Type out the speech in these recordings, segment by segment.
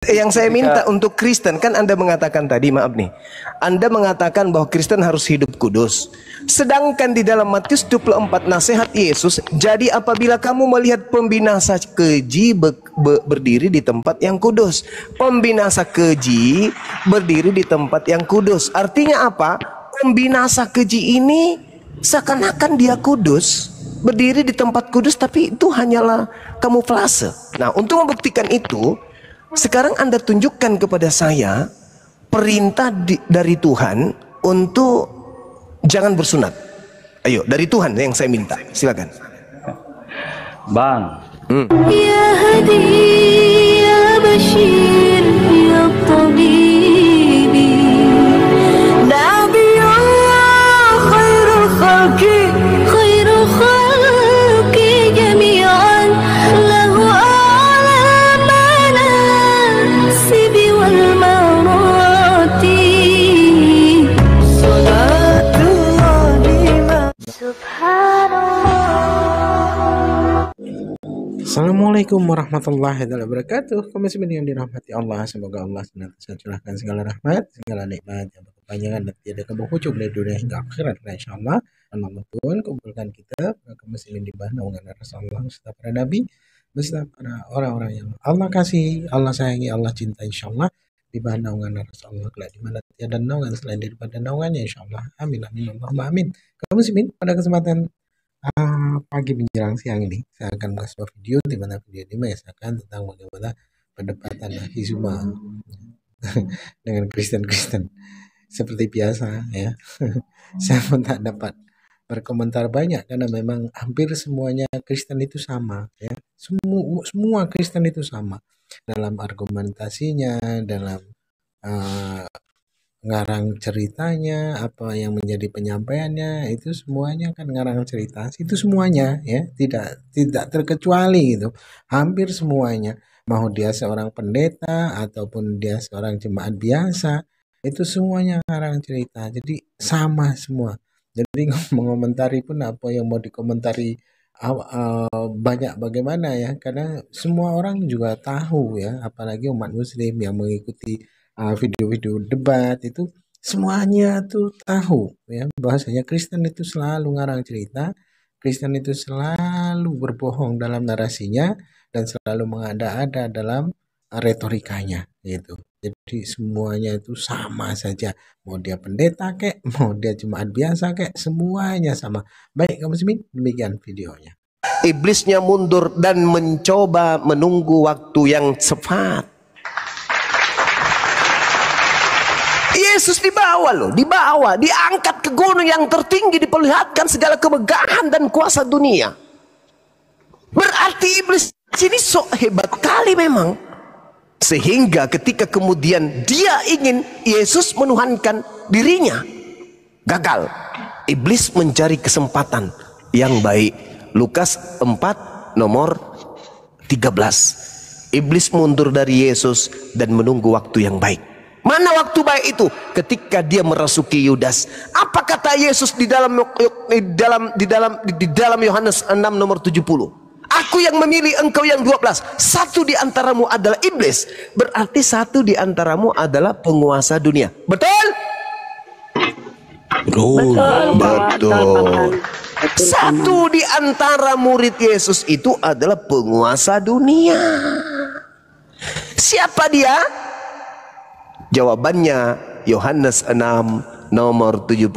Yang saya minta untuk Kristen, kan Anda mengatakan tadi, maaf nih, Anda mengatakan bahwa Kristen harus hidup kudus. Sedangkan di dalam Matius 24 nasihat Yesus, jadi apabila kamu melihat pembinasa keji berdiri di tempat yang kudus. Pembinasa keji berdiri di tempat yang kudus. Artinya apa? Pembinasa keji ini seakan-akan dia kudus, berdiri di tempat kudus, tapi itu hanyalah kamuflase. Nah, untuk membuktikan itu, sekarang Anda tunjukkan kepada saya perintah dari Tuhan untuk jangan bersunat. Ayo, dari Tuhan yang saya minta. Silakan. Bang. Ya Hadi, ya Bashir, ya Tabibi, Nabiyullah, khairul khalqi, khairul khalqi jami'an, lahu a'la manasibi wal marati, salatullah subhanallah. Assalamualaikum warahmatullahi wabarakatuh. Kaum muslimin yang dirahmati Allah, semoga Allah senantiasa curahkan segala rahmat, segala nikmat yang berkepanjangan dan tiada keberhujung dari dunia hingga akhirat. Insyaallah, Allah pun kumpulkan kita kaum muslimin di bawah naungan Rasulullah serta para nabi, beserta para orang-orang yang Allah kasih, Allah sayangi, Allah cinta, insyaallah di bawah naungan Rasulullah kelak di mana tiada naungan selain daripada naungannya, insyaallah. Amin amin Allahumma amin. Kaum muslimin, pada kesempatan pagi menjelang siang ini saya akan membuat sebuah video di mana video ini mengisahkan tentang bagaimana perdebatan Hizuma dengan Kristen-Kristen seperti biasa ya. Saya pun tak dapat berkomentar banyak karena memang hampir semuanya Kristen itu sama ya. Semua Kristen itu sama dalam argumentasinya, dalam ngarang ceritanya, apa yang menjadi penyampaiannya, itu semuanya kan ngarang cerita, itu semuanya ya, tidak terkecuali gitu, hampir semuanya, mau dia seorang pendeta ataupun dia seorang jemaat biasa, itu semuanya ngarang cerita, jadi sama semua. Jadi mengomentari pun apa yang mau dikomentari banyak bagaimana ya, karena semua orang juga tahu ya, apalagi umat muslim yang mengikuti video-video debat itu semuanya tuh tahu ya bahwasanya Kristen itu selalu ngarang cerita, Kristen itu selalu berbohong dalam narasinya dan selalu mengada-ada dalam retorikanya gitu. Jadi semuanya itu sama saja, mau dia pendeta kek, mau dia jemaat biasa kek, semuanya sama. Baik kaum muslimin, demikian videonya. Iblisnya mundur dan mencoba menunggu waktu yang tepat. Yesus dibawa diangkat ke gunung yang tertinggi, diperlihatkan segala kemegahan dan kuasa dunia. Berarti iblis ini sok hebat kali memang, sehingga ketika kemudian dia ingin Yesus menuhankan dirinya, gagal. Iblis mencari kesempatan yang baik. Lukas 4 nomor 13. Iblis mundur dari Yesus dan menunggu waktu yang baik. Mana waktu baik itu? Ketika dia merasuki Yudas. Apa kata Yesus di dalam Yohanes 6 nomor 70? Aku yang memilih, engkau yang 12. Satu di antaramu adalah iblis. Berarti satu di antaramu adalah penguasa dunia. Betul? Betul. Satu di antara murid Yesus itu adalah penguasa dunia. Siapa dia? Jawabannya Yohanes 6 nomor 70,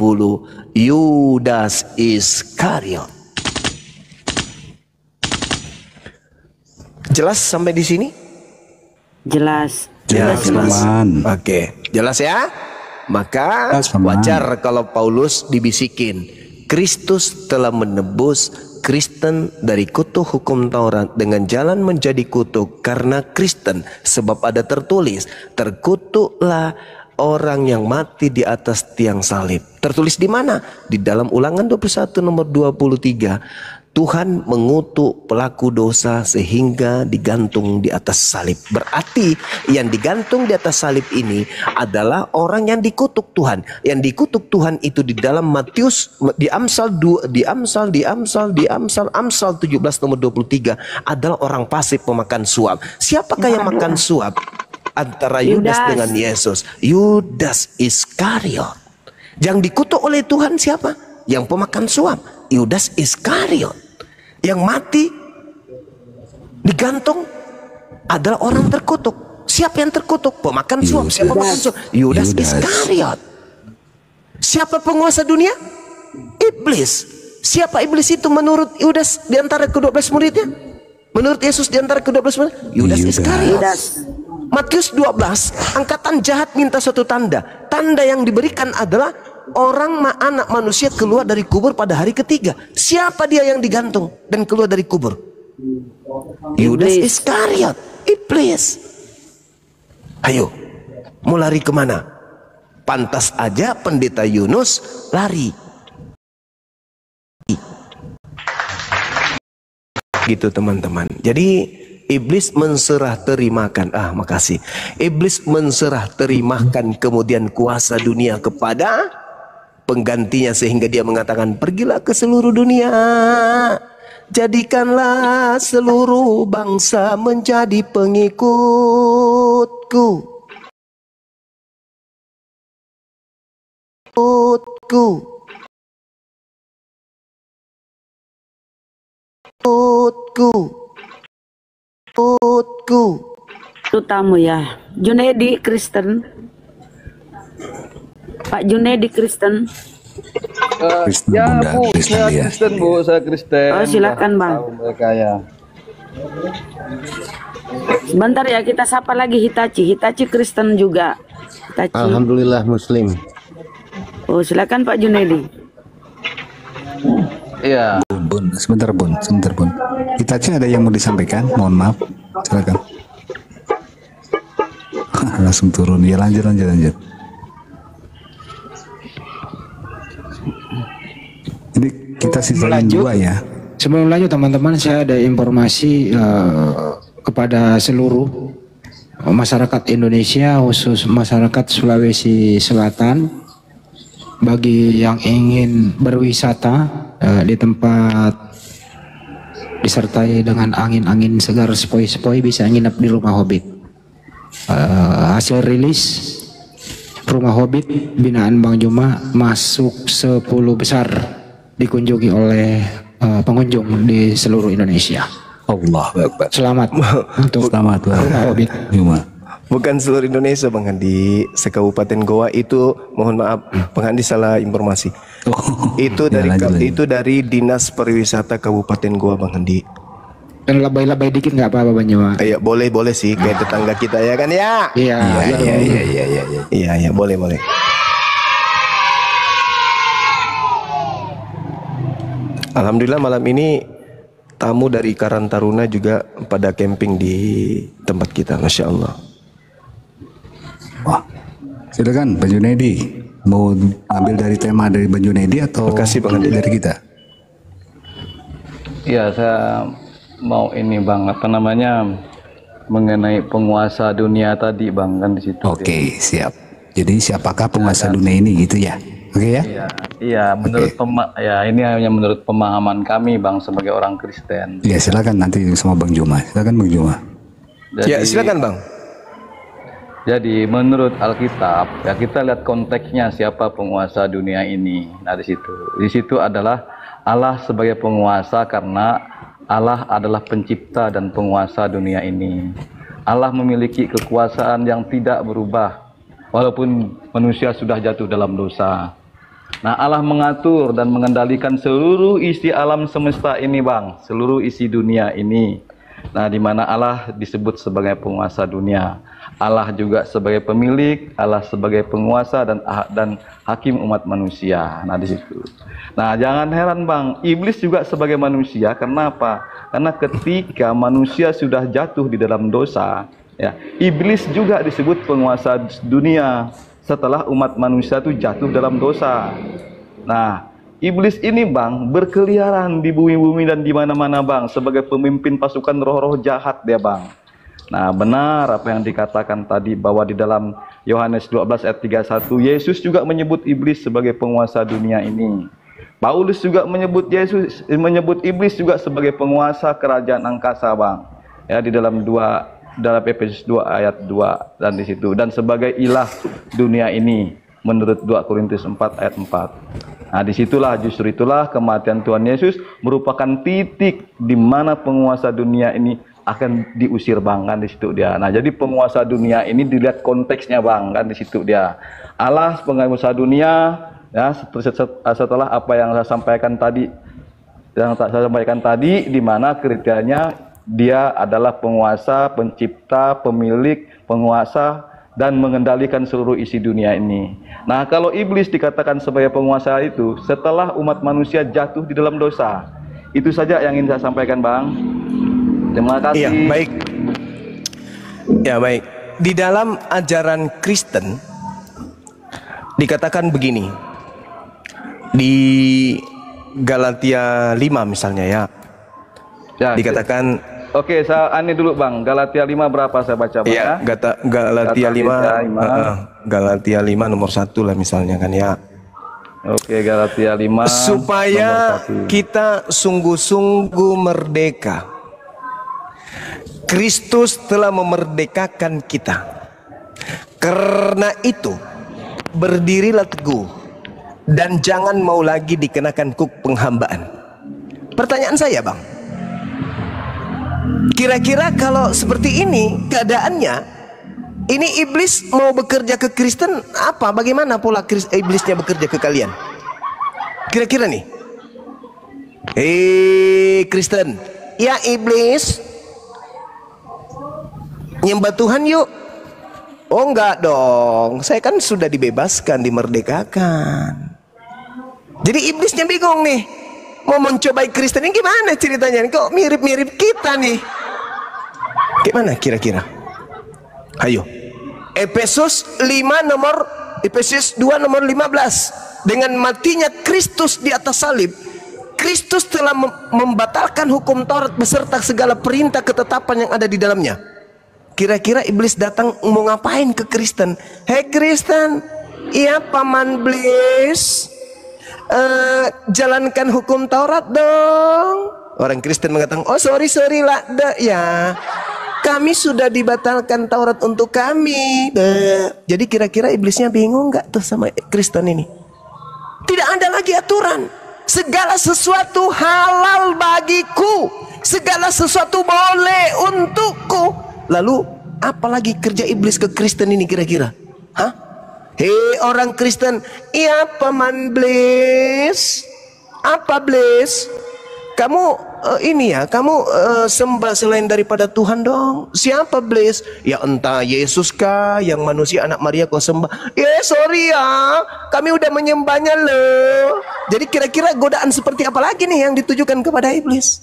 Yudas Iskariot. Jelas sampai di sini? Jelas. Jelas. Oke, jelas ya? Maka wajar kalau Paulus dibisikin, Kristus telah menebus Kristen dari kutuk hukum Taurat dengan jalan menjadi kutuk karena Kristen, sebab ada tertulis, terkutuklah orang yang mati di atas tiang salib. Tertulis di mana? Di dalam Ulangan 21 nomor 23. Tuhan mengutuk pelaku dosa sehingga digantung di atas salib. Berarti yang digantung di atas salib ini adalah orang yang dikutuk Tuhan. Yang dikutuk Tuhan itu di dalam Matius, di Amsal 17 nomor 23 adalah orang pasif pemakan suap. Siapakah yang makan suap? antara Yudas Yudas. dengan Yesus. Yudas Iskariot. Yang dikutuk oleh Tuhan siapa? Yang pemakan suap, Yudas Iskariot. Yang mati digantung adalah orang terkutuk. Siapa yang terkutuk? Pemakan suap. Siapa pemakan suap? Yudas Iskariot. Siapa penguasa dunia? Iblis. Siapa iblis itu menurut Yudas di antara ke-12 muridnya? Menurut Yesus di antara ke-12 murid? Yudas Iskariot. Matius 12, angkatan jahat minta suatu tanda. Tanda yang diberikan adalah anak manusia keluar dari kubur pada hari ketiga. Siapa dia yang digantung dan keluar dari kubur? Yudas Iskariot, iblis. Ayo, mau lari kemana? Pantas aja pendeta Yunus lari. Gitu teman-teman. Jadi iblis menserah terimakan. Makasih. Iblis menserah terimakan kemudian kuasa dunia kepada penggantinya, sehingga dia mengatakan, pergilah ke seluruh dunia, jadikanlah seluruh bangsa menjadi pengikutku. Itu tamu ya. Junedi Kristen. Pak Junedi Kristen. Kristen Ya Bunda, Bu, Kristen saya dia. Kristen Bu, saya Kristen. Oh, silakan, Bang. Tahu mereka ya. Sebentar ya, kita sapa lagi Hitachi. Hitachi Kristen juga. Hitachi. Alhamdulillah Muslim. Oh, silakan Pak Junedi. Iya. Bun, sebentar Bun. Hitachi ada yang mau disampaikan? Mohon maaf, silakan. Langsung turun. Ya lanjut. Ini kita sisain dua ya. Sebelum lanjut teman-teman, saya ada informasi kepada seluruh masyarakat Indonesia, khusus masyarakat Sulawesi Selatan, bagi yang ingin berwisata di tempat disertai dengan angin-angin segar sepoi-sepoi, bisa nginep di Rumah Hobbit. Hasil rilis Rumah Hobbit binaan Bang Juma masuk 10 besar dikunjungi oleh pengunjung di seluruh Indonesia. Allah Akbar. Selamat untuk Selamat Rumah Hobbit. Juma. Bukan seluruh Indonesia Bang Handi, sekabupaten Goa itu, mohon maaf Bang Handi salah informasi. Itu dari itu dari Dinas Pariwisata Kabupaten Goa Bang Handi. Dan labai-labai dikit nggak apa-apa Bang Juma. Ya boleh sih, kayak tetangga kita ya kan ya. Iya, boleh. Alhamdulillah malam ini tamu dari Karang Taruna juga pada camping di tempat kita, Masya Allah. Wah, silakan Bang Junedi. Mau ambil dari tema dari Bang Junedi atau Makasih, Bang Andi. dari kita? Iya, saya mau ini Bang, mengenai penguasa dunia tadi Bang, kan di situ. Oke, siap. Jadi siapakah penguasa dunia ini gitu ya? Oke ya? Iya, menurut ini hanya menurut pemahaman kami Bang sebagai orang Kristen. Ya silakan nanti sama Bang Juma. Silakan Bang Juma. Ya silakan Bang. Jadi menurut Alkitab, ya kita lihat konteksnya siapa penguasa dunia ini. Nah di situ adalah Allah sebagai penguasa, karena Allah adalah pencipta dan penguasa dunia ini. Allah memiliki kekuasaan yang tidak berubah walaupun manusia sudah jatuh dalam dosa. Nah Allah mengatur dan mengendalikan seluruh isi alam semesta ini Bang, seluruh isi dunia ini. Nah di mana Allah disebut sebagai penguasa dunia. Allah juga sebagai pemilik, Allah sebagai penguasa dan hakim umat manusia. Nah di situ. Nah jangan heran Bang, iblis juga sebagai manusia. Kenapa? Karena ketika manusia sudah jatuh di dalam dosa, ya, iblis juga disebut penguasa dunia setelah umat manusia itu jatuh dalam dosa. Nah, iblis ini Bang berkeliaran di bumi-bumi dan di mana-mana Bang sebagai pemimpin pasukan roh-roh jahat dia Bang. Nah benar apa yang dikatakan tadi bahwa di dalam Yohanes 12 ayat 31 Yesus juga menyebut iblis sebagai penguasa dunia ini. Paulus juga menyebut iblis juga sebagai penguasa kerajaan angkasa Bang. Ya di dalam 2 dalam Efesus 2 ayat 2 dan di situ, dan sebagai ilah dunia ini menurut 2 Korintus 4 ayat 4. Nah, disitulah justru itulah kematian Tuhan Yesus merupakan titik di mana penguasa dunia ini akan diusir, Bang, kan di situ dia. Nah, jadi penguasa dunia ini dilihat konteksnya, Bang, kan di situ dia. Allah penguasa dunia, ya, setelah apa yang saya sampaikan tadi, di mana kriterianya dia adalah penguasa, pencipta, pemilik, penguasa, dan mengendalikan seluruh isi dunia ini. Nah, kalau iblis dikatakan sebagai penguasa itu setelah umat manusia jatuh di dalam dosa. Itu saja yang ingin saya sampaikan, Bang. Terima kasih. Iya, baik. Ya, baik. Di dalam ajaran Kristen dikatakan begini. Di Galatia 5 misalnya ya. Ya, dikatakan oke, saya ani dulu, Bang. Galatia 5 berapa saya baca, Bang? Ya, Galatia 5 Galatia 5 nomor 1 lah misalnya kan ya. Oke, Galatia 5 supaya nomor 1. kita sungguh-sungguh merdeka. Kristus telah memerdekakan kita. Karena itu, berdirilah teguh dan jangan mau lagi dikenakan kuk penghambaan. Pertanyaan saya, Bang, kira-kira kalau seperti ini keadaannya, ini iblis mau bekerja ke Kristen apa? Bagaimana pola iblisnya bekerja ke kalian? Kira-kira nih, Kristen, ya iblis, nyembah Tuhan yuk. Oh enggak dong, saya kan sudah dibebaskan, dimerdekakan. Jadi iblisnya bingung nih, mau mencobai Kristen ini gimana ceritanya? Kok mirip-mirip kita nih? Gimana kira-kira? Ayo, Efesus 2 nomor 15. Dengan matinya Kristus di atas salib, Kristus telah membatalkan hukum Taurat beserta segala perintah ketetapan yang ada di dalamnya. Kira-kira iblis datang mau ngapain ke Kristen? Hei Kristen, iya paman Blis, jalankan hukum Taurat dong. Orang Kristen mengatakan, oh sorry lah, ya kami sudah dibatalkan Taurat untuk kami. Jadi kira-kira iblisnya bingung nggak tuh sama Kristen ini? Tidak ada lagi aturan. Segala sesuatu halal bagiku, segala sesuatu boleh untukku. Lalu apalagi kerja iblis ke Kristen ini kira-kira? Hah? Hei orang Kristen, iya paman Blis. Apa Blis? Kamu kamu sembah selain daripada Tuhan dong. Siapa Blis? Ya entah Yesus kah, yang manusia anak Maria kau sembah. Sorry ya, kami udah menyembahnya loh. Jadi kira-kira godaan seperti apa lagi nih yang ditujukan kepada iblis,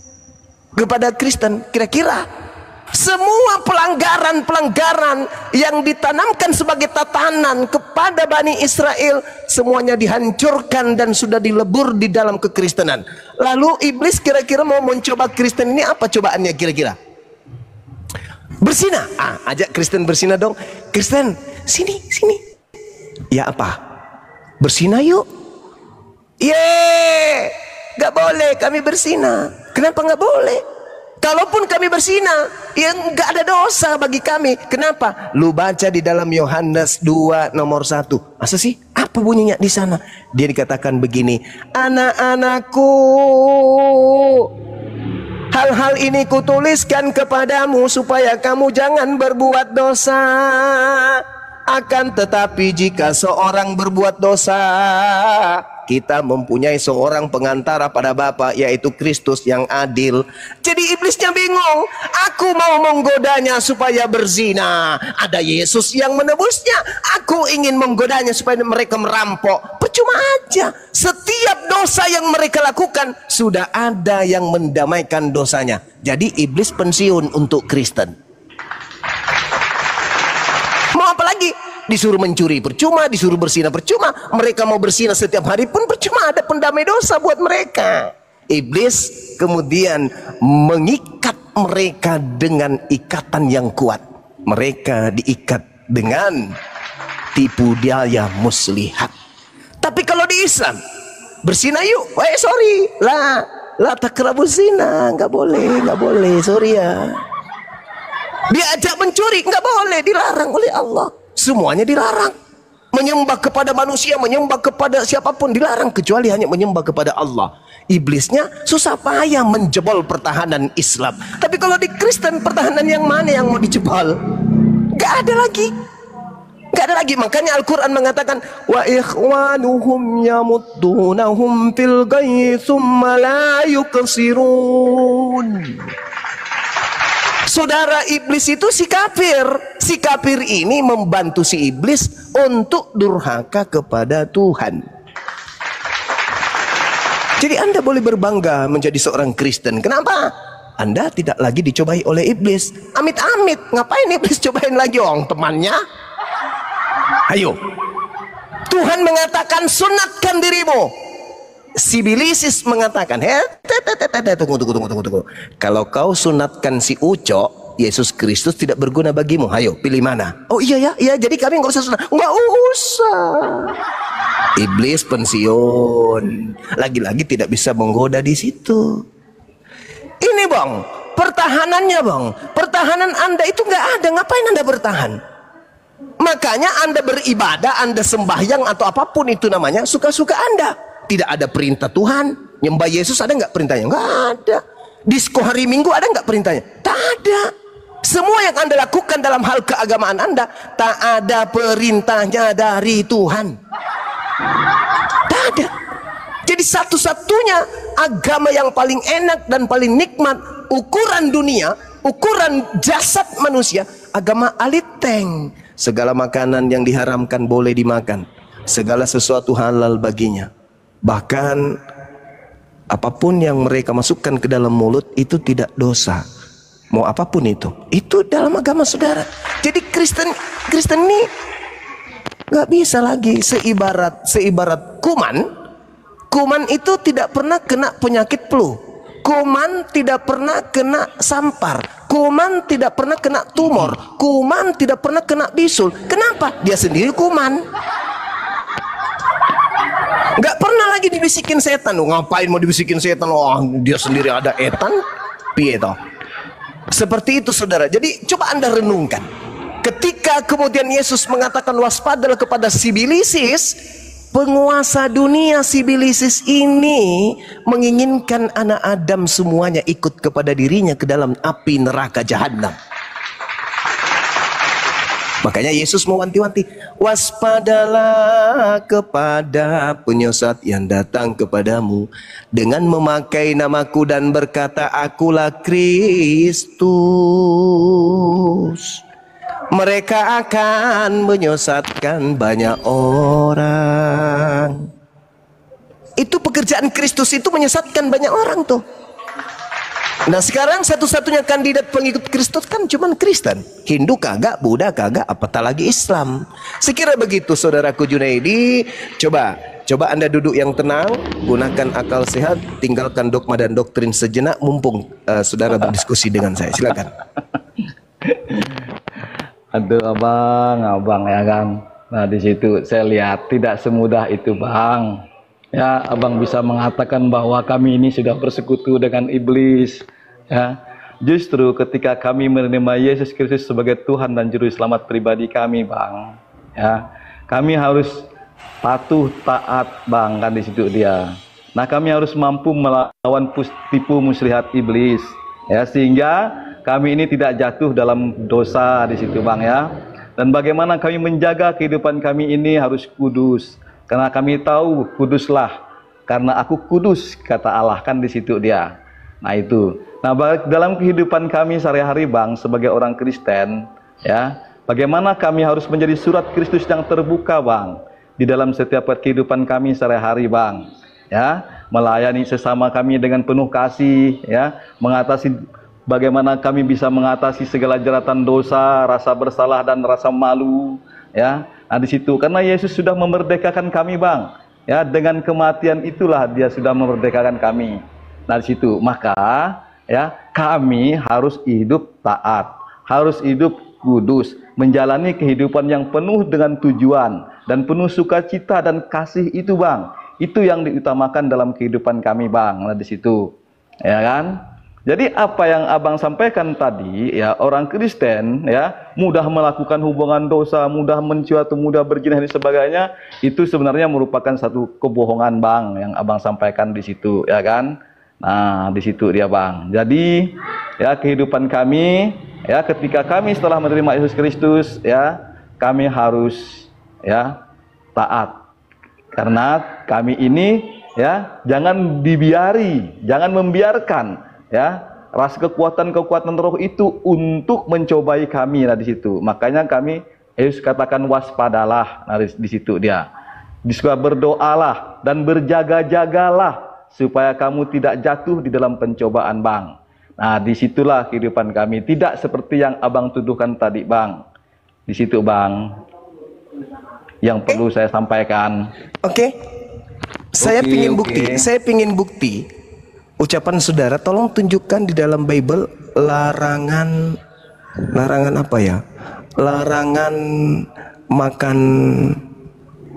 kepada Kristen? Kira-kira semua pelanggaran-pelanggaran yang ditanamkan sebagai tatanan kepada Bani Israel semuanya dihancurkan dan sudah dilebur di dalam kekristenan. Lalu iblis kira-kira mau mencoba Kristen ini apa cobaannya kira-kira? Bersinah. Ajak Kristen bersinah dong. Kristen, sini. Ya apa? Bersinah yuk. Gak boleh kami bersinah. Kenapa gak boleh? Kalaupun kami bersinah, ya nggak ada dosa bagi kami. Kenapa? Lu baca di dalam Yohanes 2 nomor 1. Masa sih? Apa bunyinya di sana? Dia dikatakan begini, anak-anakku, hal-hal ini kutuliskan kepadamu supaya kamu jangan berbuat dosa. Akan tetapi jika seorang berbuat dosa, kita mempunyai seorang pengantara pada Bapa, yaitu Kristus yang adil. Jadi iblisnya bingung. Aku mau menggodanya supaya berzina. Ada Yesus yang menebusnya. Aku ingin menggodanya supaya mereka merampok. Percuma aja. Setiap dosa yang mereka lakukan, sudah ada yang mendamaikan dosanya. Jadi iblis pensiun untuk Kristen. Mau apa lagi? Disuruh mencuri percuma, disuruh berzina percuma. Mereka mau berzina setiap hari pun percuma, ada pendamai dosa buat mereka. Iblis kemudian mengikat mereka dengan ikatan yang kuat. Mereka diikat dengan tipu daya muslihat. Tapi kalau di Islam, berzina yuk, sorry lah takrabu zina, nggak boleh, sorry ya. Diajak mencuri, nggak boleh, dilarang oleh Allah. Semuanya dilarang. Menyembah kepada manusia, menyembah kepada siapapun dilarang, kecuali hanya menyembah kepada Allah. Iblisnya susah payah menjebol pertahanan Islam. Tapi kalau di Kristen, pertahanan yang mana yang mau dijebol? Nggak ada lagi. Nggak ada lagi. Makanya Al-Quran mengatakan, wa ikhwanuhum yamuddunahum fil ghayyi thumma la yuqsirun. Saudara iblis itu si kafir. Si kafir ini membantu si iblis untuk durhaka kepada Tuhan. Jadi Anda boleh berbangga menjadi seorang Kristen. Kenapa? Anda tidak lagi dicobai oleh iblis. Amit-amit, ngapain iblis cobain lagi orang temannya? Ayo. Tuhan mengatakan sunatkan dirimu. Si Bilisis mengatakan, tunggu. Kalau kau sunatkan si Uco, Yesus Kristus tidak berguna bagimu. Ayo, pilih mana? Oh iya ya, jadi kami nggak usah sunat. Nggak usah. Iblis pensiun. Lagi-lagi tidak bisa menggoda di situ. Ini bang, pertahanannya bang. Pertahanan Anda itu nggak ada. Ngapain Anda bertahan? Makanya Anda beribadah, Anda sembahyang atau apapun itu namanya, suka-suka Anda. Tidak ada perintah Tuhan. Nyembah Yesus ada nggak perintahnya? Nggak ada. Disko hari Minggu ada nggak perintahnya? Tak ada. Semua yang Anda lakukan dalam hal keagamaan Anda, tak ada perintahnya dari Tuhan. Tak ada. Jadi satu-satunya agama yang paling enak dan paling nikmat, ukuran dunia, ukuran jasad manusia, agama aliteng. Segala makanan yang diharamkan boleh dimakan. Segala sesuatu halal baginya. Bahkan apapun yang mereka masukkan ke dalam mulut itu tidak dosa. Mau apapun itu dalam agama saudara. Jadi Kristen ini nggak bisa lagi seibarat kuman itu tidak pernah kena penyakit flu. Kuman tidak pernah kena sampar. Kuman tidak pernah kena tumor. Kuman tidak pernah kena bisul. Kenapa? Dia sendiri kuman. Nggak pernah lagi dibisikin setan. Ngapain mau dibisikin setan? Oh, dia sendiri ada etan. Piye toh? Seperti itu saudara. Jadi coba Anda renungkan. Ketika kemudian Yesus mengatakan waspadalah kepada si Bilisis, penguasa dunia si Bilisis ini menginginkan anak Adam semuanya ikut kepada dirinya ke dalam api neraka jahanam. Makanya Yesus mewanti-wanti, waspadalah kepada penyesat yang datang kepadamu dengan memakai namaku dan berkata, akulah Kristus. Mereka akan menyesatkan banyak orang. Itu pekerjaan Kristus, itu menyesatkan banyak orang tuh. Nah sekarang satu-satunya kandidat pengikut Kristus kan cuman Kristen. Hindu kagak, Buddha kagak, apatah lagi Islam. Sekira begitu saudaraku Junaidi. Coba Anda duduk yang tenang, gunakan akal sehat, tinggalkan dogma dan doktrin sejenak, mumpung saudara berdiskusi dengan saya. Silakan. Aduh abang ya kan. Nah di situ saya lihat tidak semudah itu bang. Ya abang bisa mengatakan bahwa kami ini sudah bersekutu dengan iblis. Ya justru ketika kami menerima Yesus Kristus sebagai Tuhan dan Juru Selamat pribadi kami bang. Ya kami harus patuh taat bang kan di situ dia. Nah kami harus mampu melawan tipu muslihat iblis. Ya sehingga kami ini tidak jatuh dalam dosa di situ bang ya. Dan bagaimana kami menjaga kehidupan kami ini harus kudus. Karena kami tahu kuduslah. Karena aku kudus kata Allah kan di situ dia. Nah itu. Nah dalam kehidupan kami sehari-hari bang sebagai orang Kristen ya. Bagaimana kami harus menjadi surat Kristus yang terbuka bang. Di dalam setiap kehidupan kami sehari-hari bang. Ya. Melayani sesama kami dengan penuh kasih ya. Mengatasi bagaimana kami bisa mengatasi segala jeratan dosa, rasa bersalah dan rasa malu, ya. Nah di situ karena Yesus sudah memerdekakan kami, bang. Ya, dengan kematian itulah Dia sudah memerdekakan kami. Nah di situ maka ya kami harus hidup taat, harus hidup kudus, menjalani kehidupan yang penuh dengan tujuan dan penuh sukacita dan kasih itu, bang. Itu yang diutamakan dalam kehidupan kami, bang. Nah di situ, ya kan? Jadi apa yang abang sampaikan tadi, ya orang Kristen ya mudah melakukan hubungan dosa, mudah mencuri atau mudah berzina dan sebagainya, itu sebenarnya merupakan satu kebohongan bang yang abang sampaikan di situ, ya kan? Nah di situ dia bang. Jadi ya kehidupan kami, ya ketika kami setelah menerima Yesus Kristus, ya kami harus ya taat, karena kami ini ya jangan dibiari, jangan membiarkan ya rasa kekuatan roh itu untuk mencobai kami. Nah di situ makanya kami Yesus katakan waspadalah. Nah di situ dia disuruh berdoalah dan berjaga-jagalah supaya kamu tidak jatuh di dalam pencobaan bang. Nah disitulah kehidupan kami, tidak seperti yang abang tuduhkan tadi bang. Di situ bang yang perlu saya sampaikan. Saya pingin bukti ucapan saudara. Tolong tunjukkan di dalam Bible larangan apa ya? Larangan makan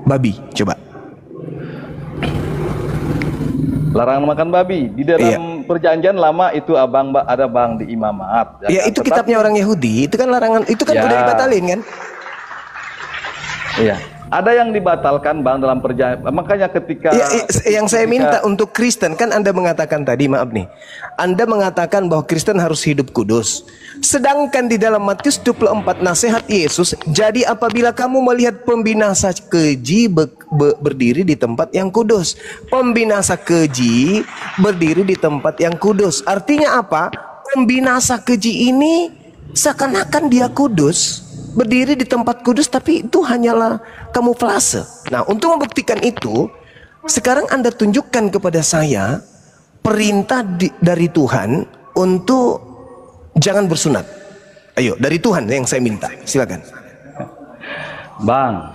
babi. Coba. Larangan makan babi di dalam perjanjian lama itu abang ada bang di Imamat. Ya itu kitabnya orang Yahudi. Itu kan larangan. Itu kan udah dibatalin kan? Iya. Ada yang dibatalkan bang dalam perjanjian. Makanya ketika yang saya minta untuk Kristen, kan Anda mengatakan tadi, maaf nih, Anda mengatakan bahwa Kristen harus hidup kudus. Sedangkan di dalam Matius 24 nasihat Yesus, jadi apabila kamu melihat pembinasa keji berdiri di tempat yang kudus. Pembinasa keji berdiri di tempat yang kudus. Artinya apa? Pembinasa keji ini seakan-akan dia kudus, berdiri di tempat kudus, tapi itu hanyalah kamuflase. Nah, untuk membuktikan itu, sekarang Anda tunjukkan kepada saya perintah dari Tuhan untuk jangan bersunat. Ayo, dari Tuhan yang saya minta. Silakan. Bang,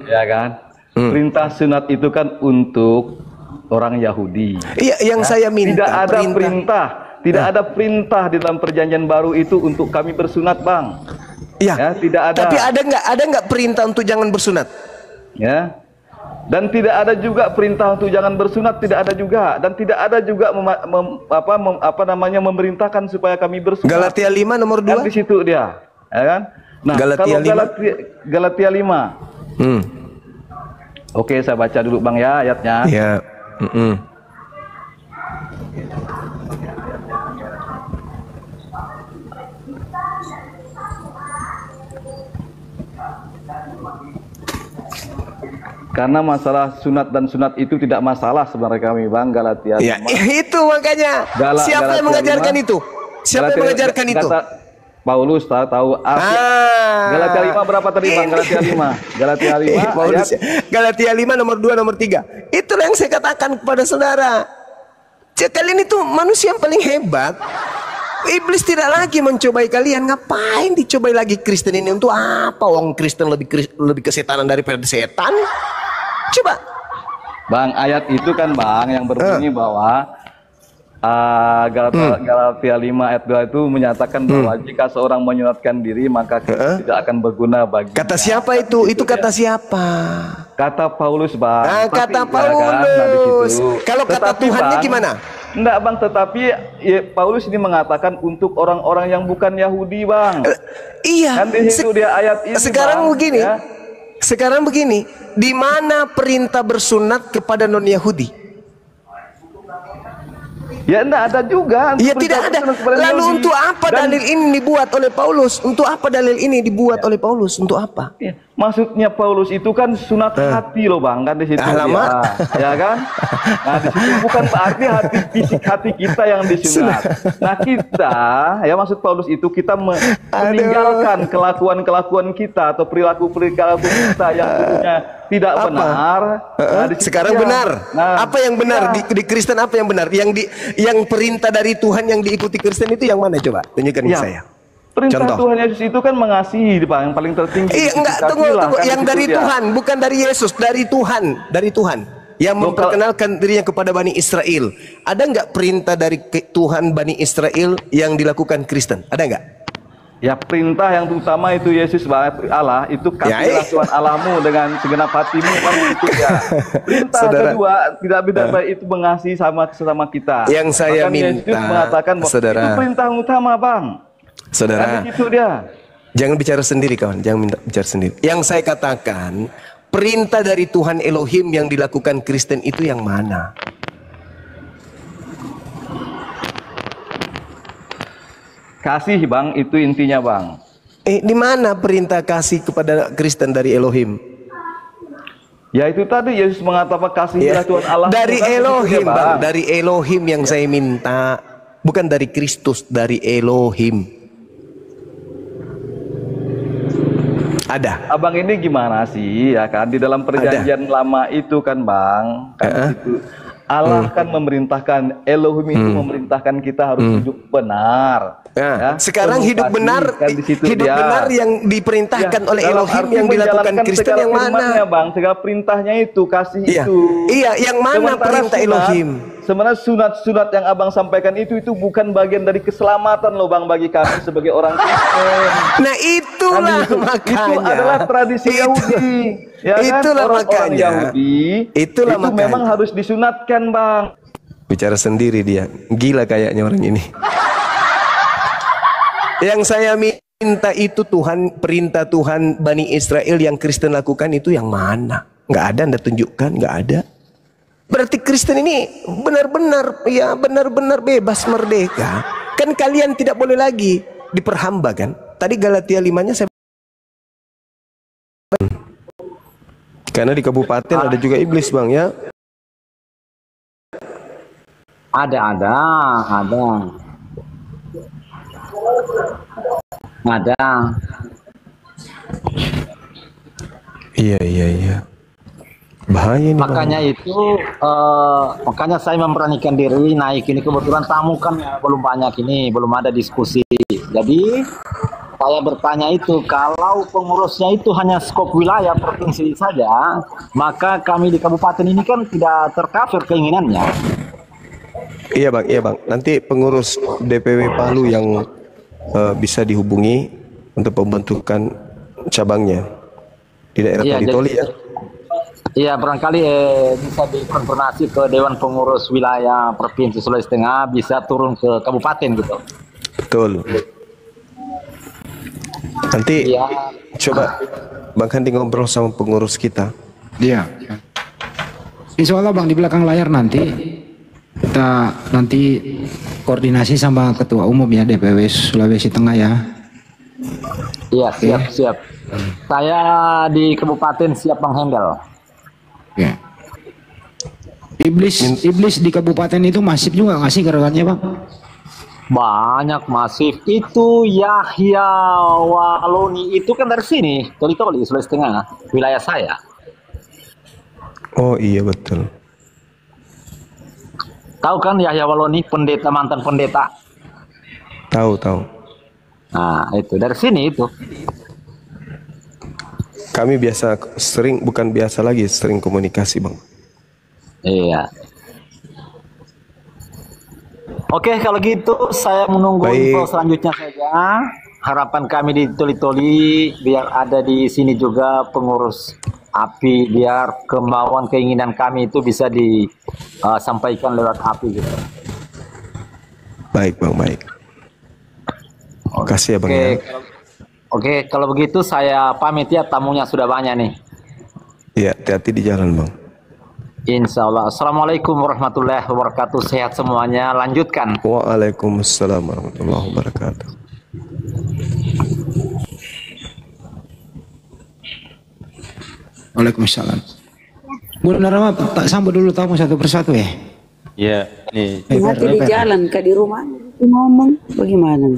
ya kan? Perintah sunat itu kan untuk orang Yahudi. Iya, yang saya minta. Tidak ada perintah di dalam perjanjian baru itu untuk kami bersunat, bang. Ya, tidak ada. Tapi ada nggak perintah untuk jangan bersunat? Ya. Dan tidak ada juga perintah untuk jangan bersunat, tidak ada juga. Dan tidak ada juga memerintahkan supaya kami bersunat. Galatia 5 nomor 2. Kan di situ dia, ya kan? Nah, Galatia kalau 5. Galatia 5. Oke, saya baca dulu bang ya ayatnya. Ya. Karena masalah sunat dan sunat itu tidak masalah sebenarnya kami bang. Galatia 5. Ya, itu makanya. Siapa yang mengajarkan itu? Siapa yang mengajarkan itu? Paulus tahu. Galatia 5 berapa tadi bang? Galatia 5. Galatia 5 Paulus, Galatia 5 nomor 2 nomor 3. Itulah yang saya katakan kepada saudara. Kalian itu manusia yang paling hebat. Iblis tidak lagi mencobai kalian. Ngapain dicobai lagi Kristen ini? Untuk apa? Wong Kristen lebih kesetanan daripada setan. Coba bang, ayat itu kan bang yang berbunyi bahwa Galatia 5 ayat 2 itu menyatakan bahwa jika seorang menyunatkan diri maka tidak akan berguna bagi. Kata siapa itu? Itu kata siapa? Kata Paulus bang. Kata Paulus. Kalau kata Tuhannya gimana? Enggak bang, tetapi ya, Paulus ini mengatakan untuk orang-orang yang bukan Yahudi bang. Iya. Kan di situ dia ayat ini. Sekarang bang, begini. ya. Sekarang begini. Di mana perintah bersunat kepada non Yahudi? Ya enggak ada juga. Ya tidak ada. Lalu untuk apa dalil ini dibuat oleh Paulus? Untuk apa dalil ini dibuat oleh Paulus? Untuk apa? Ya, maksudnya Paulus itu kan sunat hati loh bang, kan di situ. Ya kan? Nah di situ bukan berarti hati fisik hati kita yang disunat. Nah kita, ya maksud Paulus itu kita meninggalkan kelakuan kita atau perilaku kita yang dulunya tidak benar. Nah, sekarang benar. Nah, apa yang benar di Kristen? Apa yang benar? Yang perintah dari Tuhan yang diikuti Kristen itu yang mana? Coba tunjukkan ke saya. Perintah Tuhan Yesus itu kan mengasihi, Pak, yang paling tertinggi. Enggak, tunggu. Kan yang dari Tuhan, bukan dari Yesus, dari Tuhan. Yang memperkenalkan dirinya kepada Bani Israel. Ada enggak perintah dari Tuhan Bani Israel yang dilakukan Kristen? Ada enggak? Ya perintah yang utama itu Yesus Allah itu kasihlah Tuhan Allahmu dengan segenap hatimu kan itu ya. Perintah Saudara, kedua tidak beda itu mengasihi sama sesama kita. Yang saya Bahkan minta, Yesus mengatakan bahwa saudara, itu perintah utama bang. Saudara, Kan begitu dia. jangan bicara sendiri kawan, jangan minta bicara sendiri. Yang saya katakan, perintah dari Tuhan Elohim yang dilakukan Kristen itu yang mana? Kasih bang, itu intinya bang. Di mana perintah kasih kepada Kristen dari Elohim? Ya itu tadi Yesus mengatakan Ya, kasihlah Tuhan Allah. dari Kan begitu Elohim ya, bang, dari Elohim yang saya minta, bukan dari Kristus, dari Elohim. Ada. Abang ini gimana sih ya kan di dalam perjanjian lama itu kan bang kan itu Allah kan memerintahkan Elohim itu memerintahkan kita harus hidup benar. Nah, sekarang Penuh hidup kasih, benar, kan di situ hidup dia. benar yang diperintahkan oleh dalam Elohim arti yang dilakukan menjalankan Kristen segala yang firman-Nya, mana? bang, segala perintahnya itu kasih Iya, itu. iya, yang mana perintah Elohim? Sebenarnya sunat-sunat yang abang sampaikan itu bukan bagian dari keselamatan loh bang bagi kami sebagai orang Kristen. Nah itulah makanya. Itu adalah tradisi Yahudi. Ya kan? Itulah Orang-orang makanya. Yahudi Itulah itu makanya. memang harus disunatkan bang. Bicara sendiri dia, gila kayaknya orang ini. Yang saya minta itu Tuhan, perintah Tuhan Bani Israel yang Kristen lakukan itu yang mana? Nggak ada, Anda tunjukkan, nggak ada. Berarti Kristen ini benar-benar, ya benar-benar bebas merdeka. Kan kalian tidak boleh lagi diperhamba kan? Tadi Galatia 5-nya saya. Karena di kabupaten ada juga iblis bang ya. Ada. Iya. Bahaya ini. Makanya bang. itu, makanya saya memberanikan diri naik ini. Kebetulan tamu kan ya, belum banyak ini, belum ada diskusi. Jadi saya bertanya itu, kalau pengurusnya itu hanya skop wilayah provinsi saja, maka kami di kabupaten ini kan tidak tercover keinginannya. Iya bang. Nanti pengurus DPW Palu yang bisa dihubungi untuk pembentukan cabangnya di daerah Toli ya. Iya, barangkali bisa dikonfirmasi ke Dewan Pengurus Wilayah Provinsi Sulawesi Tengah, bisa turun ke kabupaten gitu. Betul. Nanti coba Bang Handi ngobrol sama pengurus kita. Iya. Insya Allah bang, di belakang layar nanti kita koordinasi sama ketua umum ya DPW Sulawesi Tengah ya. Iya, siap. Saya di kabupaten siap menghandle. Ya. Iblis di kabupaten itu masif juga nggak sih gerakannya bang? Banyak masif itu. Yahya Waloni itu kan dari sini, Toli Sulawesi Tengah, wilayah saya. Oh iya betul. Tahu kan Yahya Waloni, pendeta, mantan pendeta? Tahu. Nah itu dari sini itu. Kami sering komunikasi bang. Iya. Oke, kalau gitu saya menunggu info selanjutnya saja. Harapan kami di Toli biar ada di sini juga pengurus API, biar kemauan keinginan kami itu bisa disampaikan lewat API gitu. Baik bang, baik. Makasih ya bang. Oke, kalau begitu saya pamit ya, tamunya sudah banyak nih. Iya, hati-hati di jalan bang. Insya Allah. Assalamualaikum warahmatullahi wabarakatuh. Sehat semuanya. Lanjutkan. Waalaikumsalam warahmatullahi wabarakatuh. Waalaikumsalam. Bu Narama, tak sambut dulu tamu satu persatu ya. Iya, nih. Mati di jalan, ke di rumah ngomong bagaimana?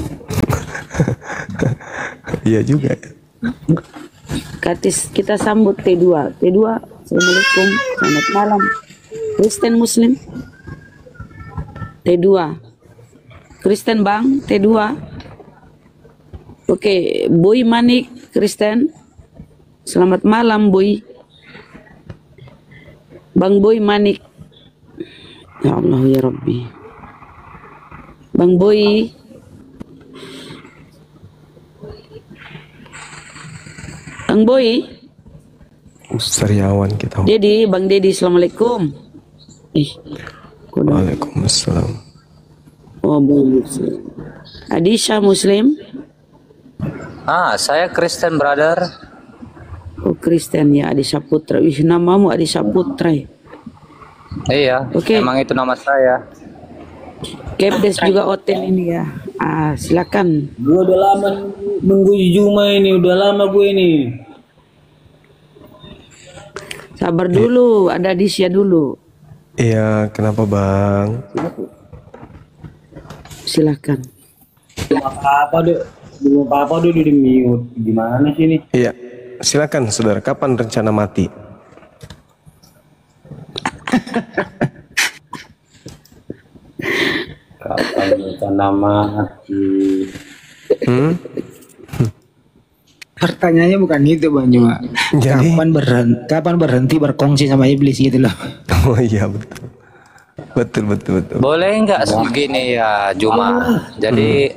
Iya juga. Kita sambut T2. Assalamualaikum, selamat malam. Kristen Muslim. T2. Kristen bang, T2. Oke, Boy Manik, Kristen. Selamat malam, Boy. Bang Boy Manik. Ya Allah ya Rabbi. Bang Boy. Bang Boy, Sariawan kita. Bang Dedi, assalamualaikum. Waalaikumsalam. Oh, Muslim. Adisha Muslim. Saya Kristen, brother. Oh, Kristen ya, Adisha Putra. Namamu Adisha Putra. Iya, Oke. emang itu nama saya. Kepdes juga hotel ini ya. Silakan. Gue udah lama nunggu Juma ini, udah lama gue ini. Sabar dulu, ada Adisha dulu. Iya, kenapa Bang? Silakan. Apa deh? Belum apa deh di mute. Gimana sih ini? Iya, silakan saudara. Kapan rencana mati? Kapan rencana mati? Pertanyaannya bukan itu Bang Juma. Jadi? Kapan berhenti berkongsi sama iblis gitu loh. Oh iya betul. Betul. Boleh nggak segini ya, Juma? Jadi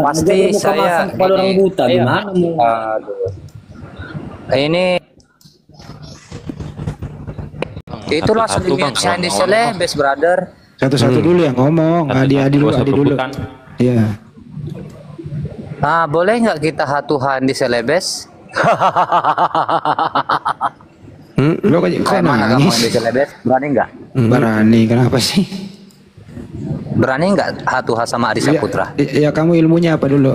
pasti saya kepada orang buta. Gimana mau? Ini itu langsung di Celebes, brother. Satu-satu dulu yang ngomong. Adi dulu. Iya. Boleh nggak kita hatuhan di Celebes? Lo kok Mana kamu nangis? di Celebes? Berani nggak? Berani, kenapa sih? Berani nggak hatuhan sama Adisha Putra? Ya kamu ilmunya apa dulu?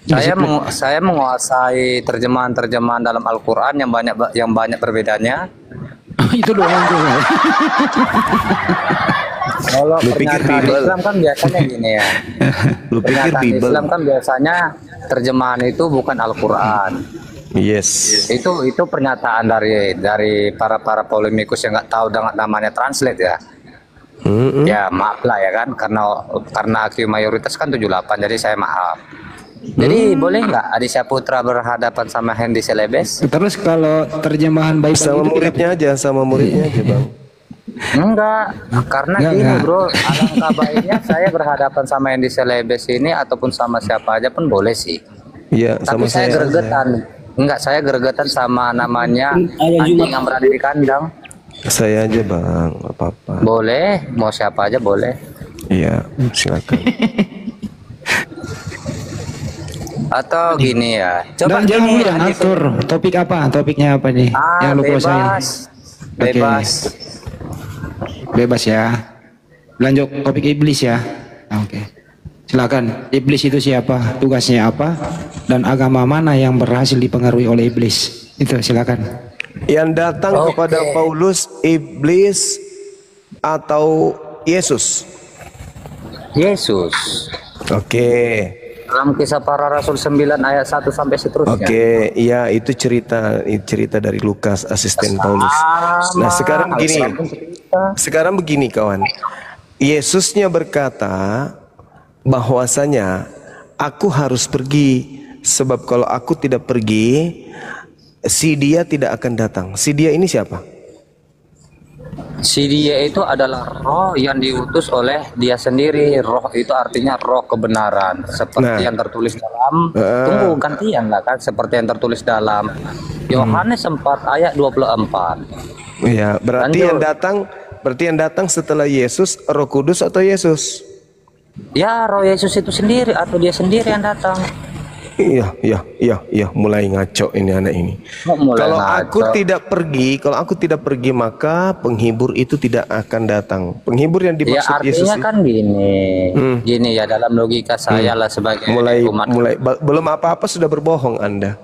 Saya menguasai terjemahan dalam Al-Qur'an yang banyak perbedaannya. Itu doang tuh. Kalau pernyataan Islam kan biasanya gini ya. Pernyataan Islam kan biasanya terjemahan itu bukan Al-Qur'an. Yes. Itu pernyataan dari para polemikus yang nggak tahu dengan namanya translate ya. Ya maaf lah ya kan, karena AQ mayoritas kan 78, jadi saya maaf. Jadi boleh nggak Adisha Putra berhadapan sama Hendy Celebes? Terus kalau terjemahan Bible Sama muridnya aja Bang. Enggak, karena gini bro, alangkah baiknya saya berhadapan sama Hendy Celebes ini ataupun sama siapa aja pun boleh sih. Iya, Tapi sama saya saya gregetan. Enggak, saya gregetan sama namanya anjing yang berada di kandang. Saya aja Bang, apa-apa. Boleh, mau siapa aja boleh. Iya, silakan. Atau gini ya, coba jangan gini jangan atur topik apa, topiknya apa nih? Yang lu kuasain. Bebas. Bebas ya. Lanjut topik iblis ya. Oke. Silakan. Iblis itu siapa? Tugasnya apa? Dan agama mana yang berhasil dipengaruhi oleh iblis? Itu silakan. Yang datang kepada Paulus, iblis atau Yesus? Yesus. Oke. Dalam Kisah Para Rasul 9 ayat 1 sampai seterusnya. Oke, iya itu cerita dari Lukas, asisten Paulus. Nah, sekarang begini kawan. Yesusnya berkata bahwasanya aku harus pergi, sebab kalau aku tidak pergi, si dia tidak akan datang. Si dia ini siapa? Si dia itu adalah roh yang diutus oleh dia sendiri. Roh itu artinya roh kebenaran, seperti yang tertulis dalam tunggu gantian lah kan, seperti yang tertulis dalam Yohanes 4 ayat 24. Iya, berarti yang datang setelah Yesus Roh Kudus atau Yesus? Ya, Roh Yesus itu sendiri atau dia sendiri yang datang. Iya, mulai ngaco ini anak ini. Kalau aku tidak pergi, maka penghibur itu tidak akan datang. Penghibur yang dimaksud Yesus. Ya artinya kan gini ya, dalam logika saya lah sebagai umat. Belum apa-apa sudah berbohong Anda.